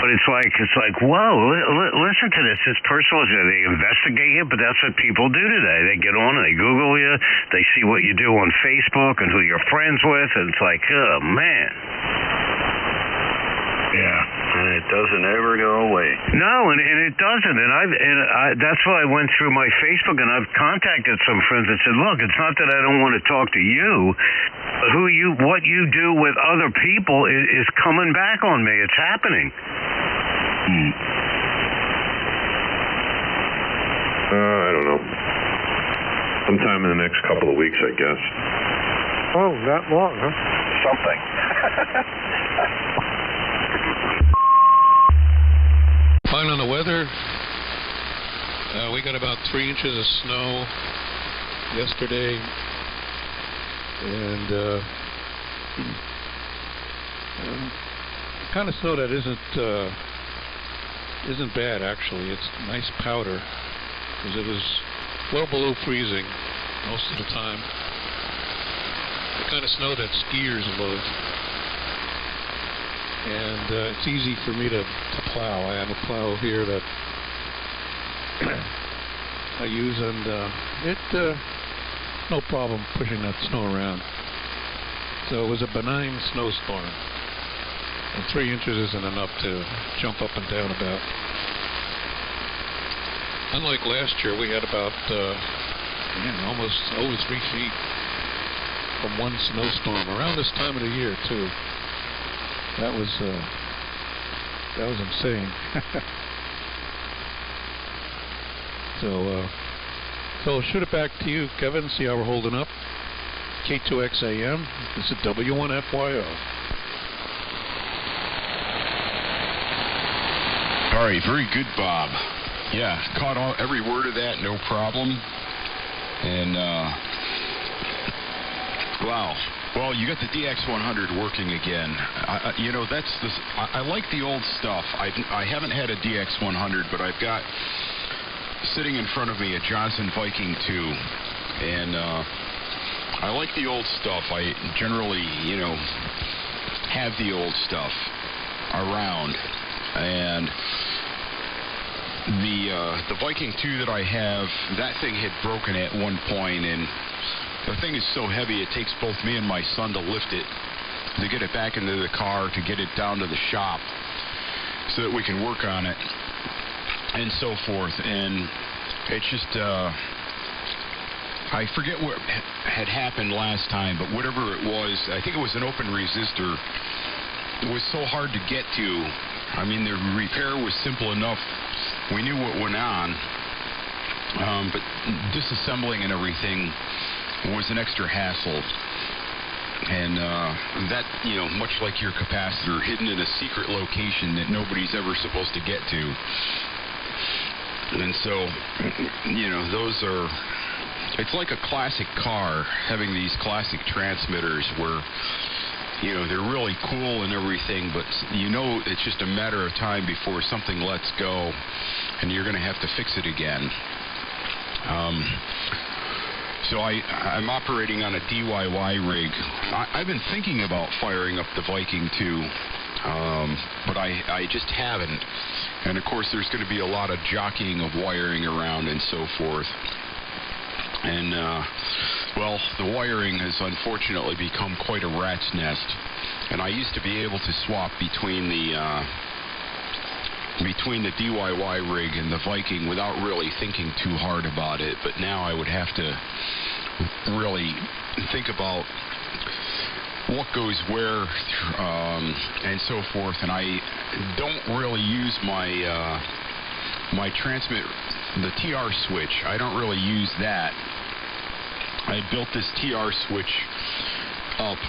But it's like, whoa, listen to this. This person they investigate you, but that's what people do today. They get on and they Google you. They see what you do on Facebook and who you're friends with, and it's like, oh man. Yeah, and it doesn't ever go away. No, and it doesn't. And I that's why I went through my Facebook, and I've contacted some friends that said, look, it's not that I don't want to talk to you, but what you do with other people is coming back on me. It's happening. I don't know. Sometime in the next couple of weeks, I guess. Oh, that long, huh? Something. Fine on the weather. We got about 3 inches of snow yesterday, and kind of snow that isn't bad actually. It's nice powder because it was well below freezing most of the time. The kind of snow that skiers love. And it's easy for me to plow. I have a plow here that I use, and no problem pushing that snow around. So it was a benign snowstorm, and 3 inches isn't enough to jump up and down about. Unlike last year, we had about almost over 3 feet from one snowstorm around this time of the year too. That was insane. So shoot it back to you, Kevin. See how we're holding up. K2XAM. This is W1FYO. All right, very good, Bob. Yeah, caught every word of that, no problem. And wow. Well, you got the DX100 working again. I like the old stuff. I haven't had a DX100, but I've got sitting in front of me a Johnson Viking 2, and I like the old stuff. I generally, have the old stuff around, and the Viking 2 that I have, that thing had broken at one point, and the thing is so heavy it takes both me and my son to lift it, to get it back into the car, to get it down to the shop so that we can work on it and so forth. And it's just I forget what had happened last time, but whatever it was, I think it was an open resistor was so hard to get to. I mean, the repair was simple enough. We knew what went on, but disassembling and everything was an extra hassle. And that, much like your capacitor, hidden in a secret location that nobody's ever supposed to get to. And so, those are, it's like a classic car, having these classic transmitters where, they're really cool and everything, but it's just a matter of time before something lets go and you're going to have to fix it again. So I'm operating on a DIY rig. I've been thinking about firing up the Viking too, but I just haven't. And of course there's going to be a lot of jockeying of wiring around and so forth. And the wiring has unfortunately become quite a rat's nest. And I used to be able to swap between the DIY rig and the Viking without really thinking too hard about it, but now I would have to really think about what goes where and so forth. And I don't really use my transmit, the TR switch. I don't really use that. I built this TR switch up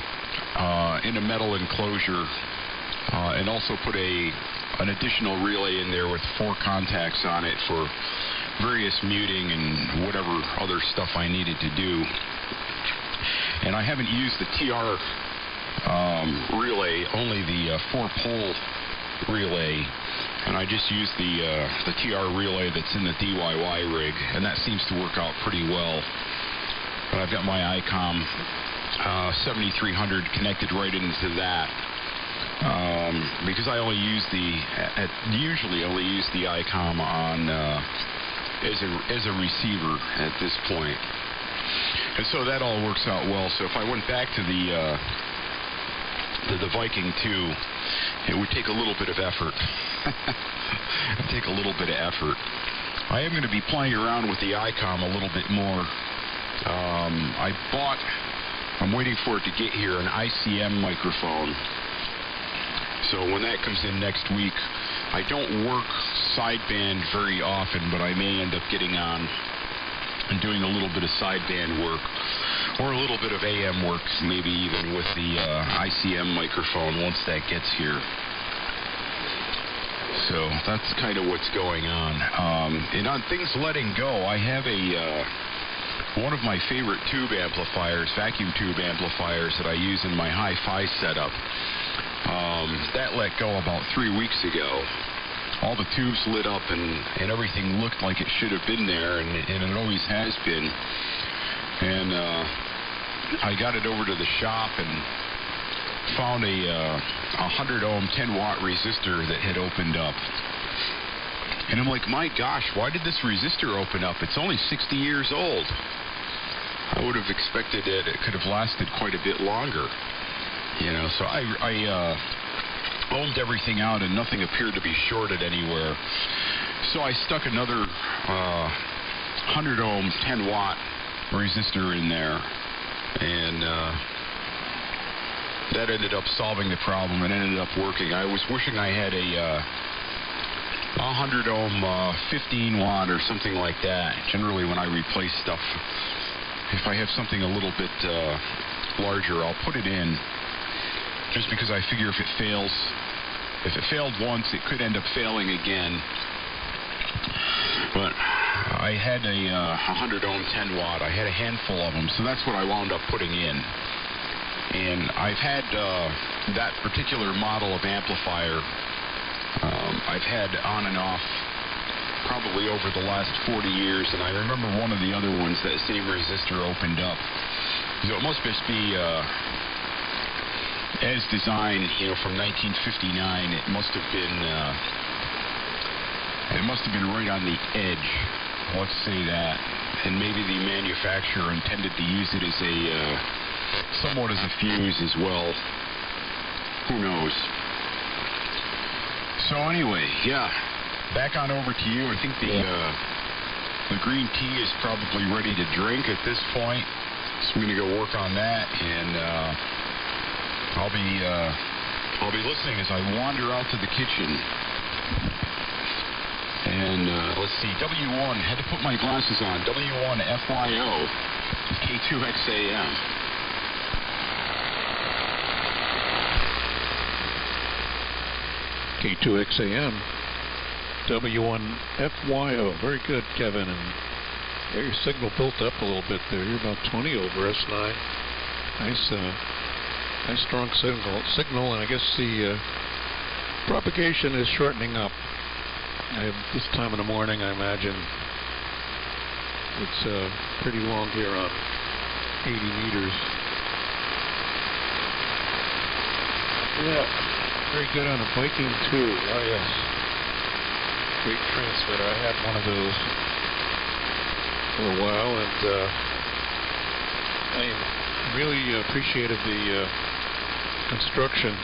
in a metal enclosure and also put an additional relay in there with 4 contacts on it for various muting and whatever other stuff I needed to do. And I haven't used the TR relay, only the 4-pole relay, and I just used the TR relay that's in the DIY rig, and that seems to work out pretty well. But I've got my ICOM 7300 connected right into that. Because I only use usually only use the ICOM on as a receiver at this point, and so that all works out well. So if I went back to the Viking 2, it would take a little bit of effort. It'd take a little bit of effort. I am going to be playing around with the ICOM a little bit more. I'm waiting for it to get here, an ICM microphone. So when that comes in next week, I don't work sideband very often, but I may end up getting on and doing a little bit of sideband work or a little bit of AM work, maybe even with the ICM microphone once that gets here. So that's kind of what's going on. And on things letting go, I have one of my favorite tube amplifiers, vacuum tube amplifiers that I use in my hi-fi setup. That let go about 3 weeks ago. All the tubes lit up and everything looked like it should have been there, and it always has been. And I got it over to the shop and found a 100 ohm 10 watt resistor that had opened up. And I'm like, my gosh, why did this resistor open up? It's only 60 years old. I would have expected it could have lasted quite a bit longer. So I ohmed everything out and nothing appeared to be shorted anywhere. So I stuck another 100 ohm 10 watt resistor in there, and that ended up solving the problem and ended up working. I was wishing I had a 100 ohm 15 watt or something like that. Generally when I replace stuff, if I have something a little bit larger, I'll put it in, just because I figure if it failed once, it could end up failing again. But I had a 100 ohm 10 watt. I had a handful of them, so that's what I wound up putting in. And I've had that particular model of amplifier, I've had on and off probably over the last 40 years, and I remember one of the other ones, that same resistor opened up. So it must just be as designed, from 1959. It must have been right on the edge. Let's say that. And maybe the manufacturer intended to use it as somewhat as a fuse as well. Who knows? So anyway, yeah. Back on over to you. I think the green tea is probably ready to drink at this point. So I'm going to go work on that, and I'll be I'll be listening as I wander out to the kitchen. And let's see, W1, had to put my glasses on. W1 FYO, K2XAM. K2XAM, W1 FYO. Very good, Kevin. And yeah, your signal built up a little bit there. You're about 20 over S9. Nice strong signal, and I guess the propagation is shortening up. This time in the morning, I imagine it's pretty long here on 80 meters. Yeah, very good on a Viking too. Oh yes, great transmitter. I had one of those for a while, and I really appreciated the construction.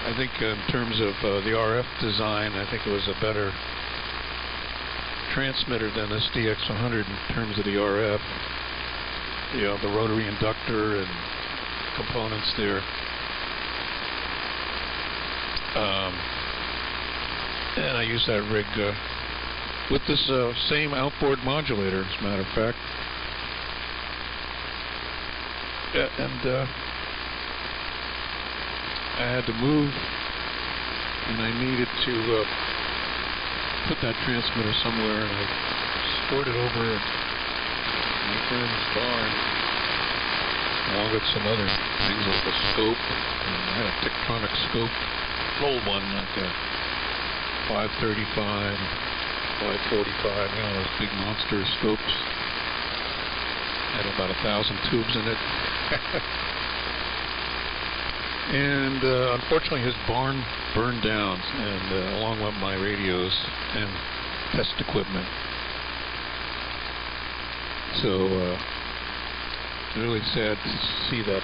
I think in terms of the RF design, I think it was a better transmitter than this DX100 in terms of the RF. You know, the rotary inductor and components there. And I use that rig with this same outboard modulator, as a matter of fact. And I had to move, and I needed to put that transmitter somewhere, and I stored it over at my friend's barn, along with some other things like a scope. And I had a Tektronix scope, an old one, like a 535, 545, you know, those big monster scopes. Had about 1,000 tubes in it. And unfortunately his barn burned down, and along with my radios and test equipment. So really sad to see that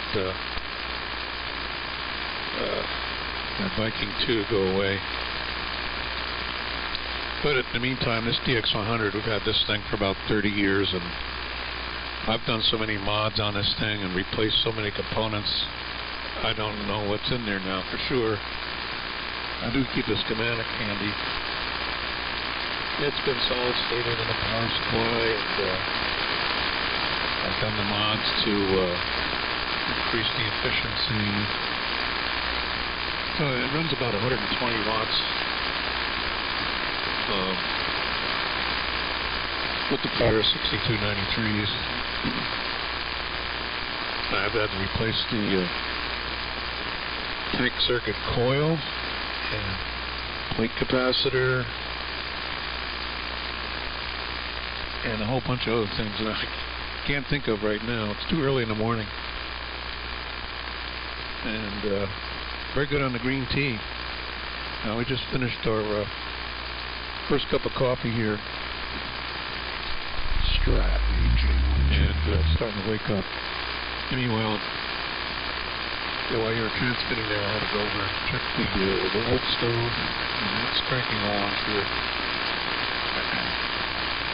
that Viking 2 go away. But in the meantime, this DX100, we've had this thing for about 30 years, and I've done so many mods on this thing and replaced so many components. I don't know what's in there now for sure. I do keep a schematic handy. It's been solid stated in the power supply, and I've done the mods to increase the efficiency. So it runs about 120 watts with the Power 6293s. I've had to replace the tank circuit coil and plate capacitor and a whole bunch of other things that I can't think of right now. It's too early in the morning. And very good on the green tea. Now we just finished our first cup of coffee here. Strat and starting to wake up. Meanwhile, while you were transmitting there, I had to go over and check the old stove, and it's cranking along here.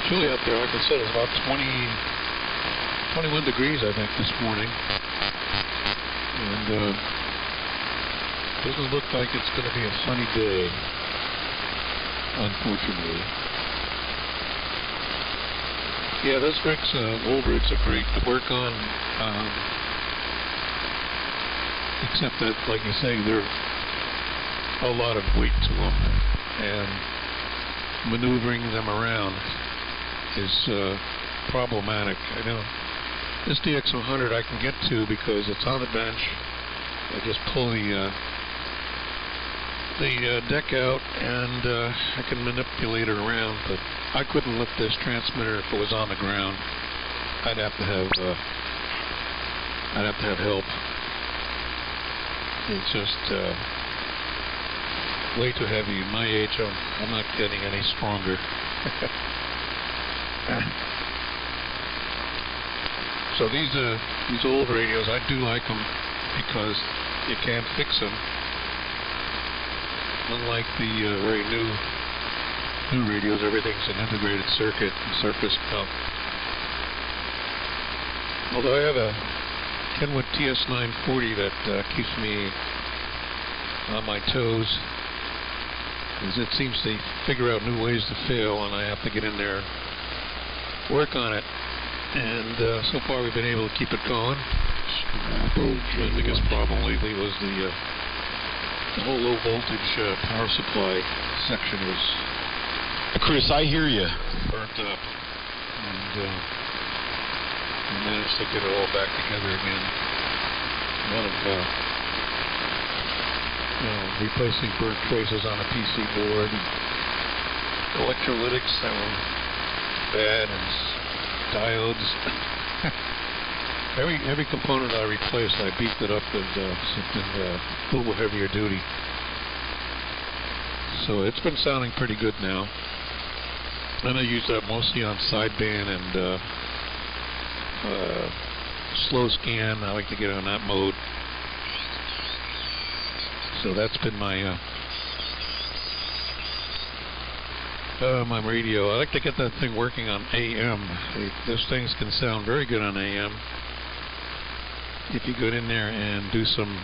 Chilly out there, like I said, it's about 21 degrees, I think, this morning. And doesn't look like it's going to be a sunny day, unfortunately. Yeah, those rigs, old rigs are great to work on. Except that, like you say, there's a lot of weight to them, and maneuvering them around is problematic. I know this DX100 I can get to because it's on the bench. I just pull the deck out, and I can manipulate it around. But I couldn't lift this transmitter if it was on the ground. I'd have to have help. It's just way too heavy. At my age, I'm not getting any stronger. So these old radios, I do like them because you can't fix them. Unlike the very new radios, everything's an integrated circuit and surface mount. Although I have a Kenwood TS940 that keeps me on my toes, because it seems to figure out new ways to fail, and I have to get in there, work on it. And so far we've been able to keep it going. The biggest problem lately was the whole low voltage power supply section was, Chris, I hear you. burnt up, and we managed to get it all back together again. A lot of replacing burnt traces on a PC board, electrolytics that were bad, and diodes. Every component I replaced, I beefed it up with something a little heavier duty. So it's been sounding pretty good now. And I use that mostly on sideband and slow scan. I like to get on that mode. So that's been my my radio. I like to get that thing working on AM. Those things can sound very good on AM if you get in there and do some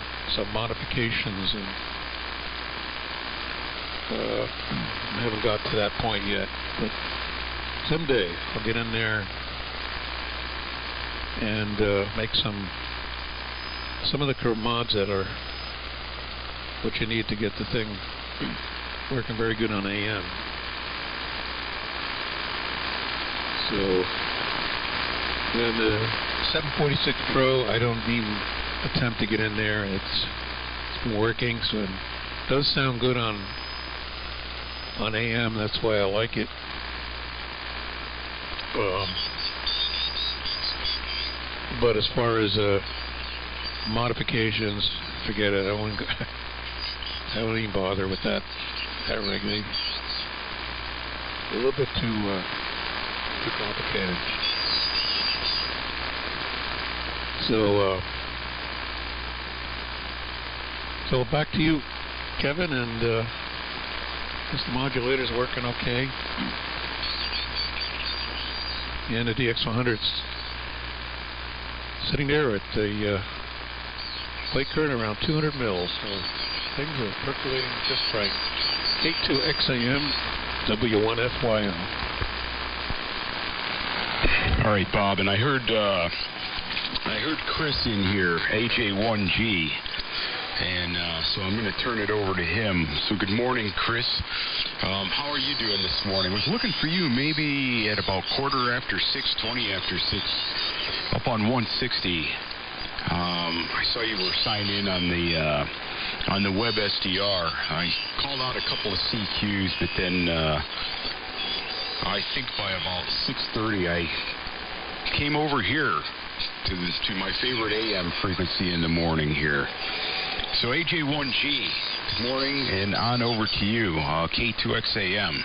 modifications. And I haven't got to that point yet, but someday I'll get in there and make some of the mods that are what you need to get the thing working very good on AM. So, and the 746 Pro, I don't even attempt to get in there. It's been working, so it does sound good on AM. That's why I like it. But as far as modifications, forget it. I won't even bother with that rig. A little bit too complicated. So back to you, Kevin, and this modulator's working okay. And the DX100's sitting there at the plate current around 200 mils, so things are percolating just right. K2XAM, W1FYO. All right, Bob, and I heard Chris in here, AJ1G, and so I'm going to turn it over to him. So good morning, Chris. How are you doing this morning? I was looking for you maybe at about 6:15, 20 after 6, up on 160. I saw you were signed in on the web SDR. I called out a couple of CQs, but then I think by about 6:30 I came over here to my favorite AM frequency in the morning here. So AJ1G, good morning, and on over to you, K2XAM,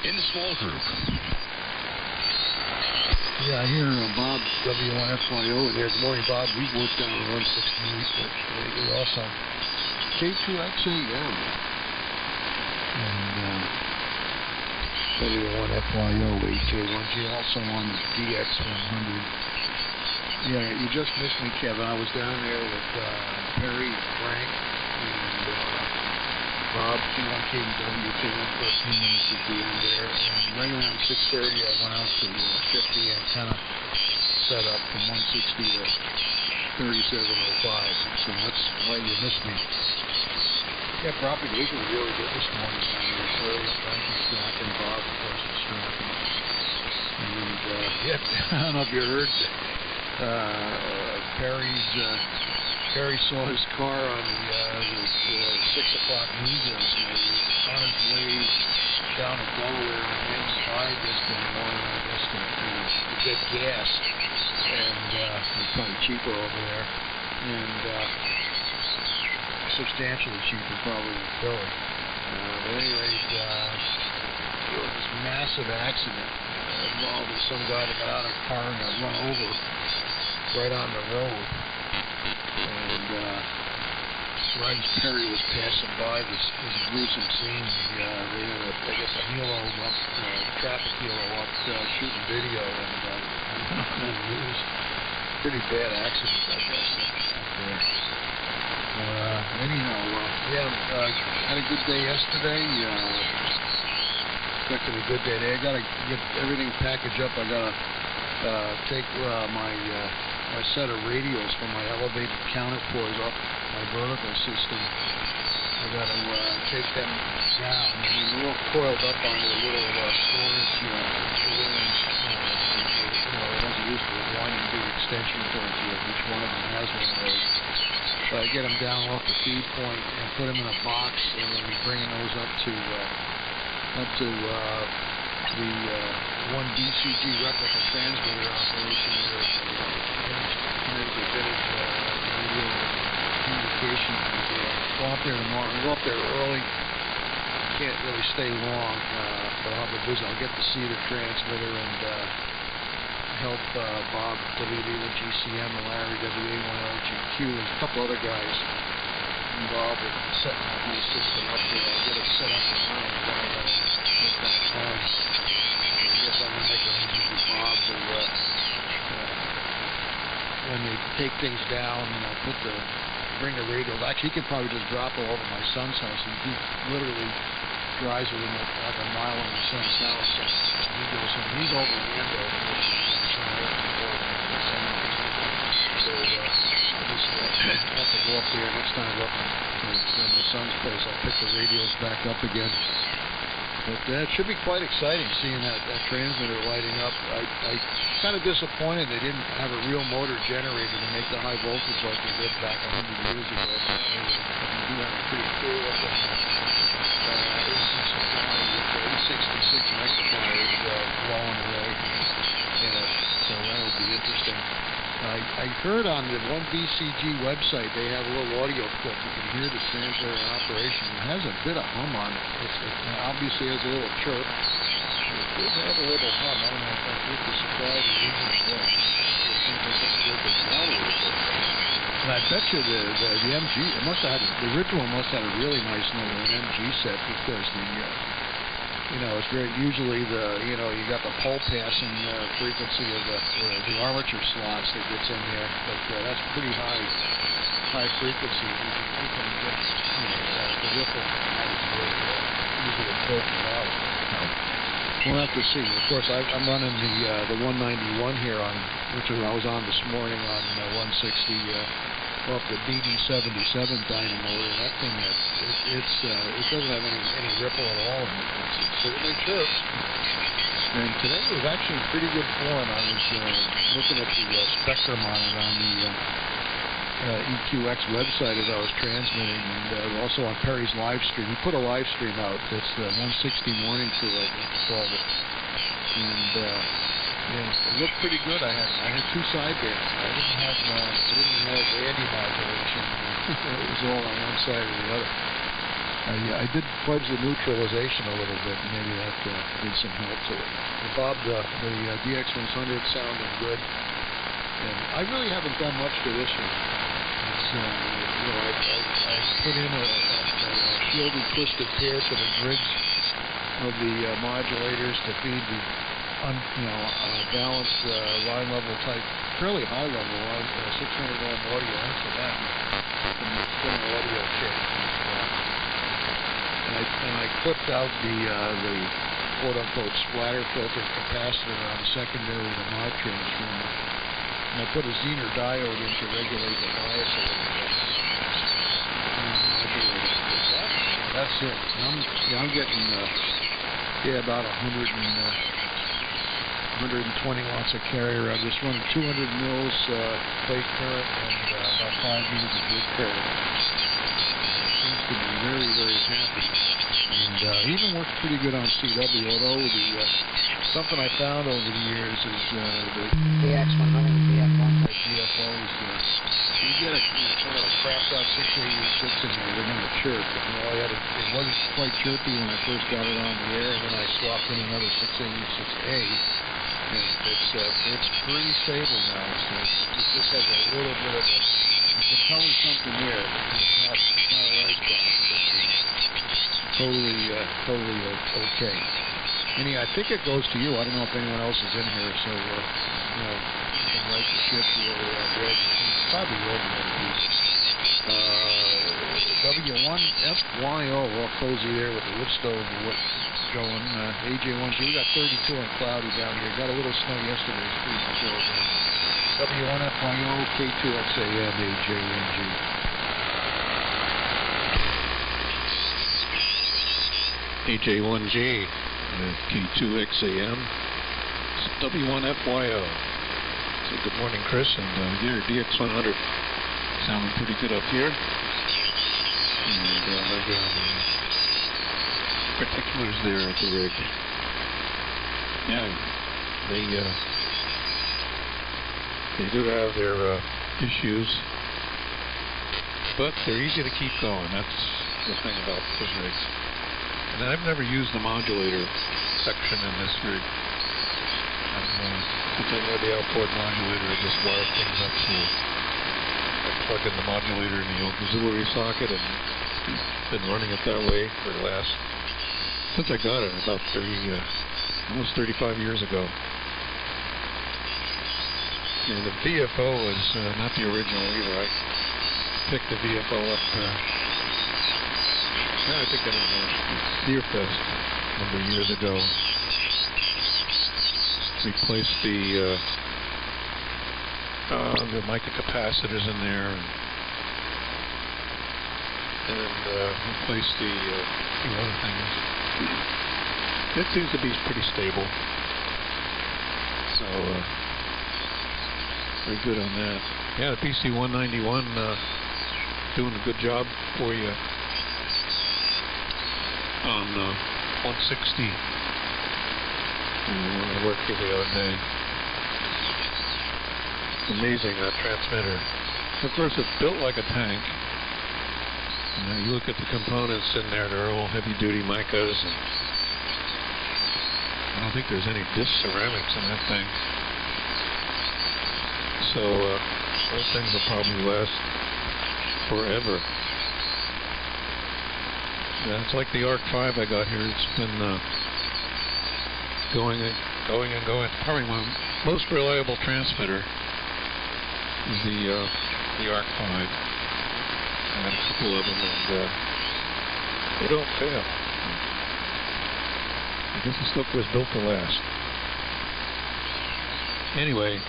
in the small group. Yeah, I hear Bob, W1FYO there. Good morning, Bob. We worked down at 168, but you're also K2XAM. And W1FYO, AJ1G, also on the DX100. Yeah, you just missed me, Kevin. I was down there with Perry, Frank, and Bob, G1KBW, came in for a few minutes at the end there. And right around 6:30, I went out to 50 antenna set up from 160 to 3705. So that's why you missed me. Yeah, propagation was really good this morning down there. Perry, Frank, and Strack, and Bob, of course, and Strack. And yeah, I don't know if you heard Perry saw his car on the 6 o'clock news last night. He was on his way down to Delaware and didn't buy this anymore, I guess, to get gas. And it's probably cheaper over there. And substantially cheaper probably than Philly. At any rate, there was this massive accident involving some guy that got out of a car and got run over right on the road. And right as Perry was passing by this gruesome scene, they had a helo up, traffic helo up shooting video, and it was a pretty bad accident, I guess. Anyhow, had a good day yesterday. Expecting a good day today. I gotta get everything packaged up. I gotta take my set of radios from my elevated counterpoise off my vertical system. I gotta take them down. I mean, they're all coiled up onto a little storage balloon. As it used to be, one big extension cords here. Each one of them has one of those. So I get them down off the feed point and put them in a box, and then we bringing those up to the one BCG replica transmitter operation there at Connecticut Village Radio Communication. Go up there tomorrow. I'll go up there early. Can't really stay long, but I'll have a visit. I'll get to see the transmitter and help Bob WD with GCM and Larry WA1LGQ and a couple other guys involved in setting that new system up there. I'll get it set up and running and get back home. I guess I'm going to make arrangements with Bob to, when they take things down, bring the radios. Actually, he could probably just drop it over my son's house. He literally drives within like a mile of my son's house. So he goes in. He's over in Andover. So I just have to go up there next time up to my son's place. I'll pick the radios back up again. But it should be quite exciting seeing that transmitter lighting up. I kind of disappointed they didn't have a real motor generator to make the high voltage like they did back 100 years ago. They do have a pretty cool looking AC supply with 866 rectifiers blowing away in it. So that would be interesting. I heard on the one BCG website they have a little audio clip. You can hear the transmitter in operation. It has a bit of hum on it. It obviously has a little chirp. It does have a little hum. I don't know if that's with the supply or using it well. It seems like it's a little bit louder. And I bet you the MG, it must have had, the original must have had a really nice number, an MG set, because it's very usually you got the pole passing frequency of the armature slots that gets in there, but that's pretty high frequency. You can get the ripple that is easily broken out. We'll have to see. Of course, I'm running the 191 here on which I was on this morning on 160. Off the BD77 dynamo, and that thing it doesn't have any ripple at all. It certainly chirps. And today was actually in pretty good form. I was looking at the spectrum on it on the EQX website as I was transmitting, and also on Perry's live stream. He put a live stream out. It's the 160 Morning Crew, I think he called it. And it looked pretty good. I had two sidebands. I didn't have anti-modulation. It was all on one side or the other. I did fudge the neutralization a little bit. Maybe that did some help to it. Bob, the DX100 sounded good. And I really haven't done much to this one. It's, I put in a shielded twisted pair to the grids of the modulators to feed the balanced line level type, fairly high level 600 ohm audio into that from the spinner audio kit. And I clipped out the quote unquote splatter filter capacitor on the secondary of the mod transformer. And I put a Zener diode in to regulate the bias a little bit. That's it. I'm getting about 120 watts of carrier. I'm just running 200 mils plate current and about 5 meters of grid current. Seems to be very, very happy. And even works pretty good on CW, although something I found over the years is the DX100 and DF1 type DFOs, you get a kind of a crapped out 686 in there, they're going to chirp. It wasn't quite chirpy when I first got it on the air, and then I swapped in another 686A. It's pretty stable now. It just has a little bit of you can tell there's something there. It's not a right spot, but totally okay. Anyhow, I think it goes to you. I don't know if anyone else is in here, so you can write the ship or Red. Probably Red. W1FYO, all cozy there with the wood stove going. AJ1G, we got 32 and cloudy down here. Got a little snow yesterday. It's pretty much over. W1FYO, K2XAM, AJ1G. AJ1G, K2XAM, W1FYO. So good morning, Chris, and there, DX100 sounding pretty good up here. And right here on the particulars there at the rig. Yeah, they do have their issues, but they're easy to keep going. That's the thing about those rigs. And I've never used the modulator section in this rig. Since I know the outboard modulator, I just wire things up so I plug in the modulator in the auxiliary socket and been running it that way for the last, since I got it about almost 35 years ago. And the VFO is not the original either. I picked the VFO up, I think it was Deerfest a number of years ago. Replaced the mica capacitors in there, and replaced the few other things. It seems to be pretty stable, so very good on that. Yeah, the PC191 doing a good job for you on 160. I worked here the other day. Amazing, that transmitter. Of course, it's built like a tank. You look at the components in there, they're all heavy-duty micas, and I don't think there's any disc ceramics in that thing. So, those things will probably last forever. Yeah, it's like the ARC 5 I got here. It's been going and going. Probably my most reliable transmitter is the ARC 5. I had a couple of them, and they don't fail. I guess the stuff was built to last. Anyway,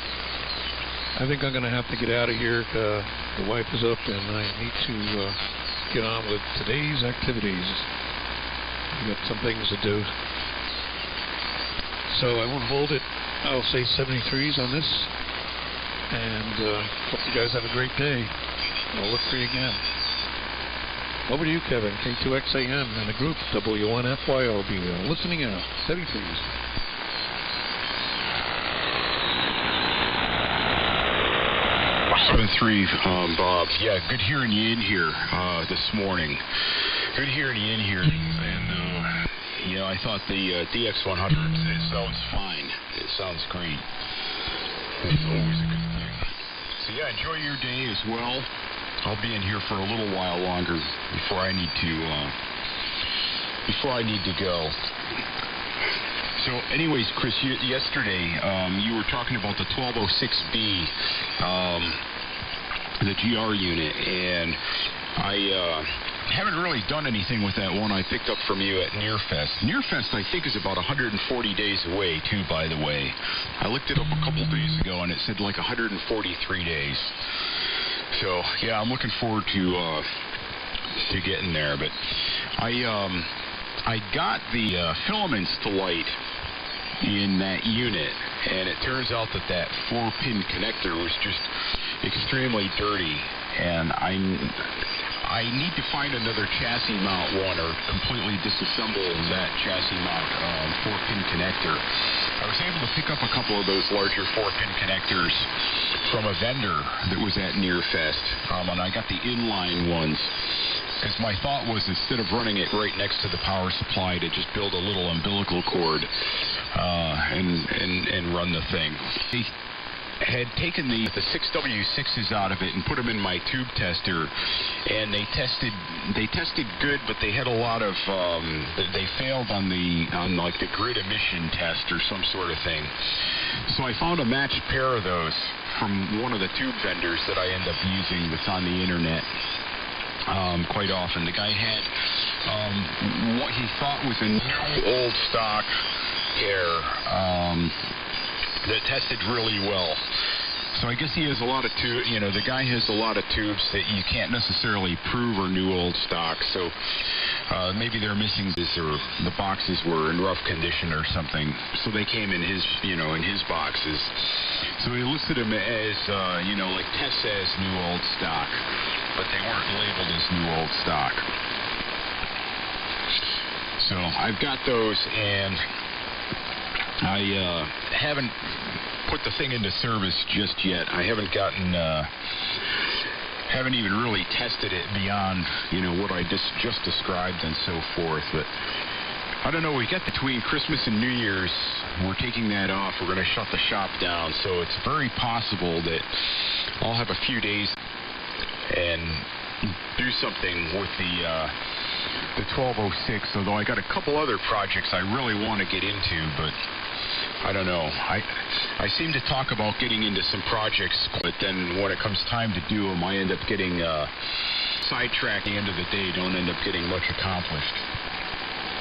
I think I'm going to have to get out of here. The wife is up, and I need to get on with today's activities. I've got some things to do. So I won't hold it. I'll say 73s on this. And hope you guys have a great day. I'll look for you again. Over to you, Kevin. K2XAM and the group W1FYO. Be listening out. 73s. 73, Bob. Yeah, good hearing you in here this morning. Good hearing you in here. And, I thought the DX100, it sounds fine. It sounds great. It's always a good thing. So, yeah, enjoy your day as well. I'll be in here for a little while longer before I need to go. So, anyways, Chris, yesterday you were talking about the 1206B, the GR unit, and I haven't really done anything with that one I picked up from you at Nearfest. Nearfest, I think, is about 140 days away, too, by the way. I looked it up a couple days ago, and it said like 143 days. So, yeah, I'm looking forward to getting there. But I got the filaments to light in that unit, and it turns out that 4-pin connector was just extremely dirty, and I need to find another chassis mount one or completely disassemble that chassis mount 4-pin connector. I was able to pick up a couple of those larger 4-pin connectors from a vendor that was at Nearfest, and I got the inline ones. Because my thought was, instead of running it right next to the power supply, to just build a little umbilical cord and run the thing. I had taken the 6W6s out of it and put them in my tube tester, and they tested good, but they had a lot of they failed on like the grid emission test or some sort of thing. So I found a matched pair of those from one of the tube vendors that I end up using that's on the internet. quite often. The guy had what he thought was a new old stock hair that tested really well. So I guess he has a lot of the guy has a lot of tubes that you can't necessarily prove are new old stock. So maybe they're missing this, or the boxes were in rough condition or something. So they came in his, in his boxes. So he listed them as, like Tess says, new old stock, but they weren't labeled as new old stock. So I've got those, and I haven't put the thing into service just yet. I haven't gotten, haven't even really tested it beyond, what I just described and so forth. But I don't know, we got between Christmas and New Year's, we're taking that off. We're going to shut the shop down, so it's very possible that I'll have a few days and do something with the 1206, although I got a couple other projects I really want to get into, but I don't know. I seem to talk about getting into some projects, but then when it comes time to do them, I end up getting sidetracked at the end of the day, don't end up getting much accomplished.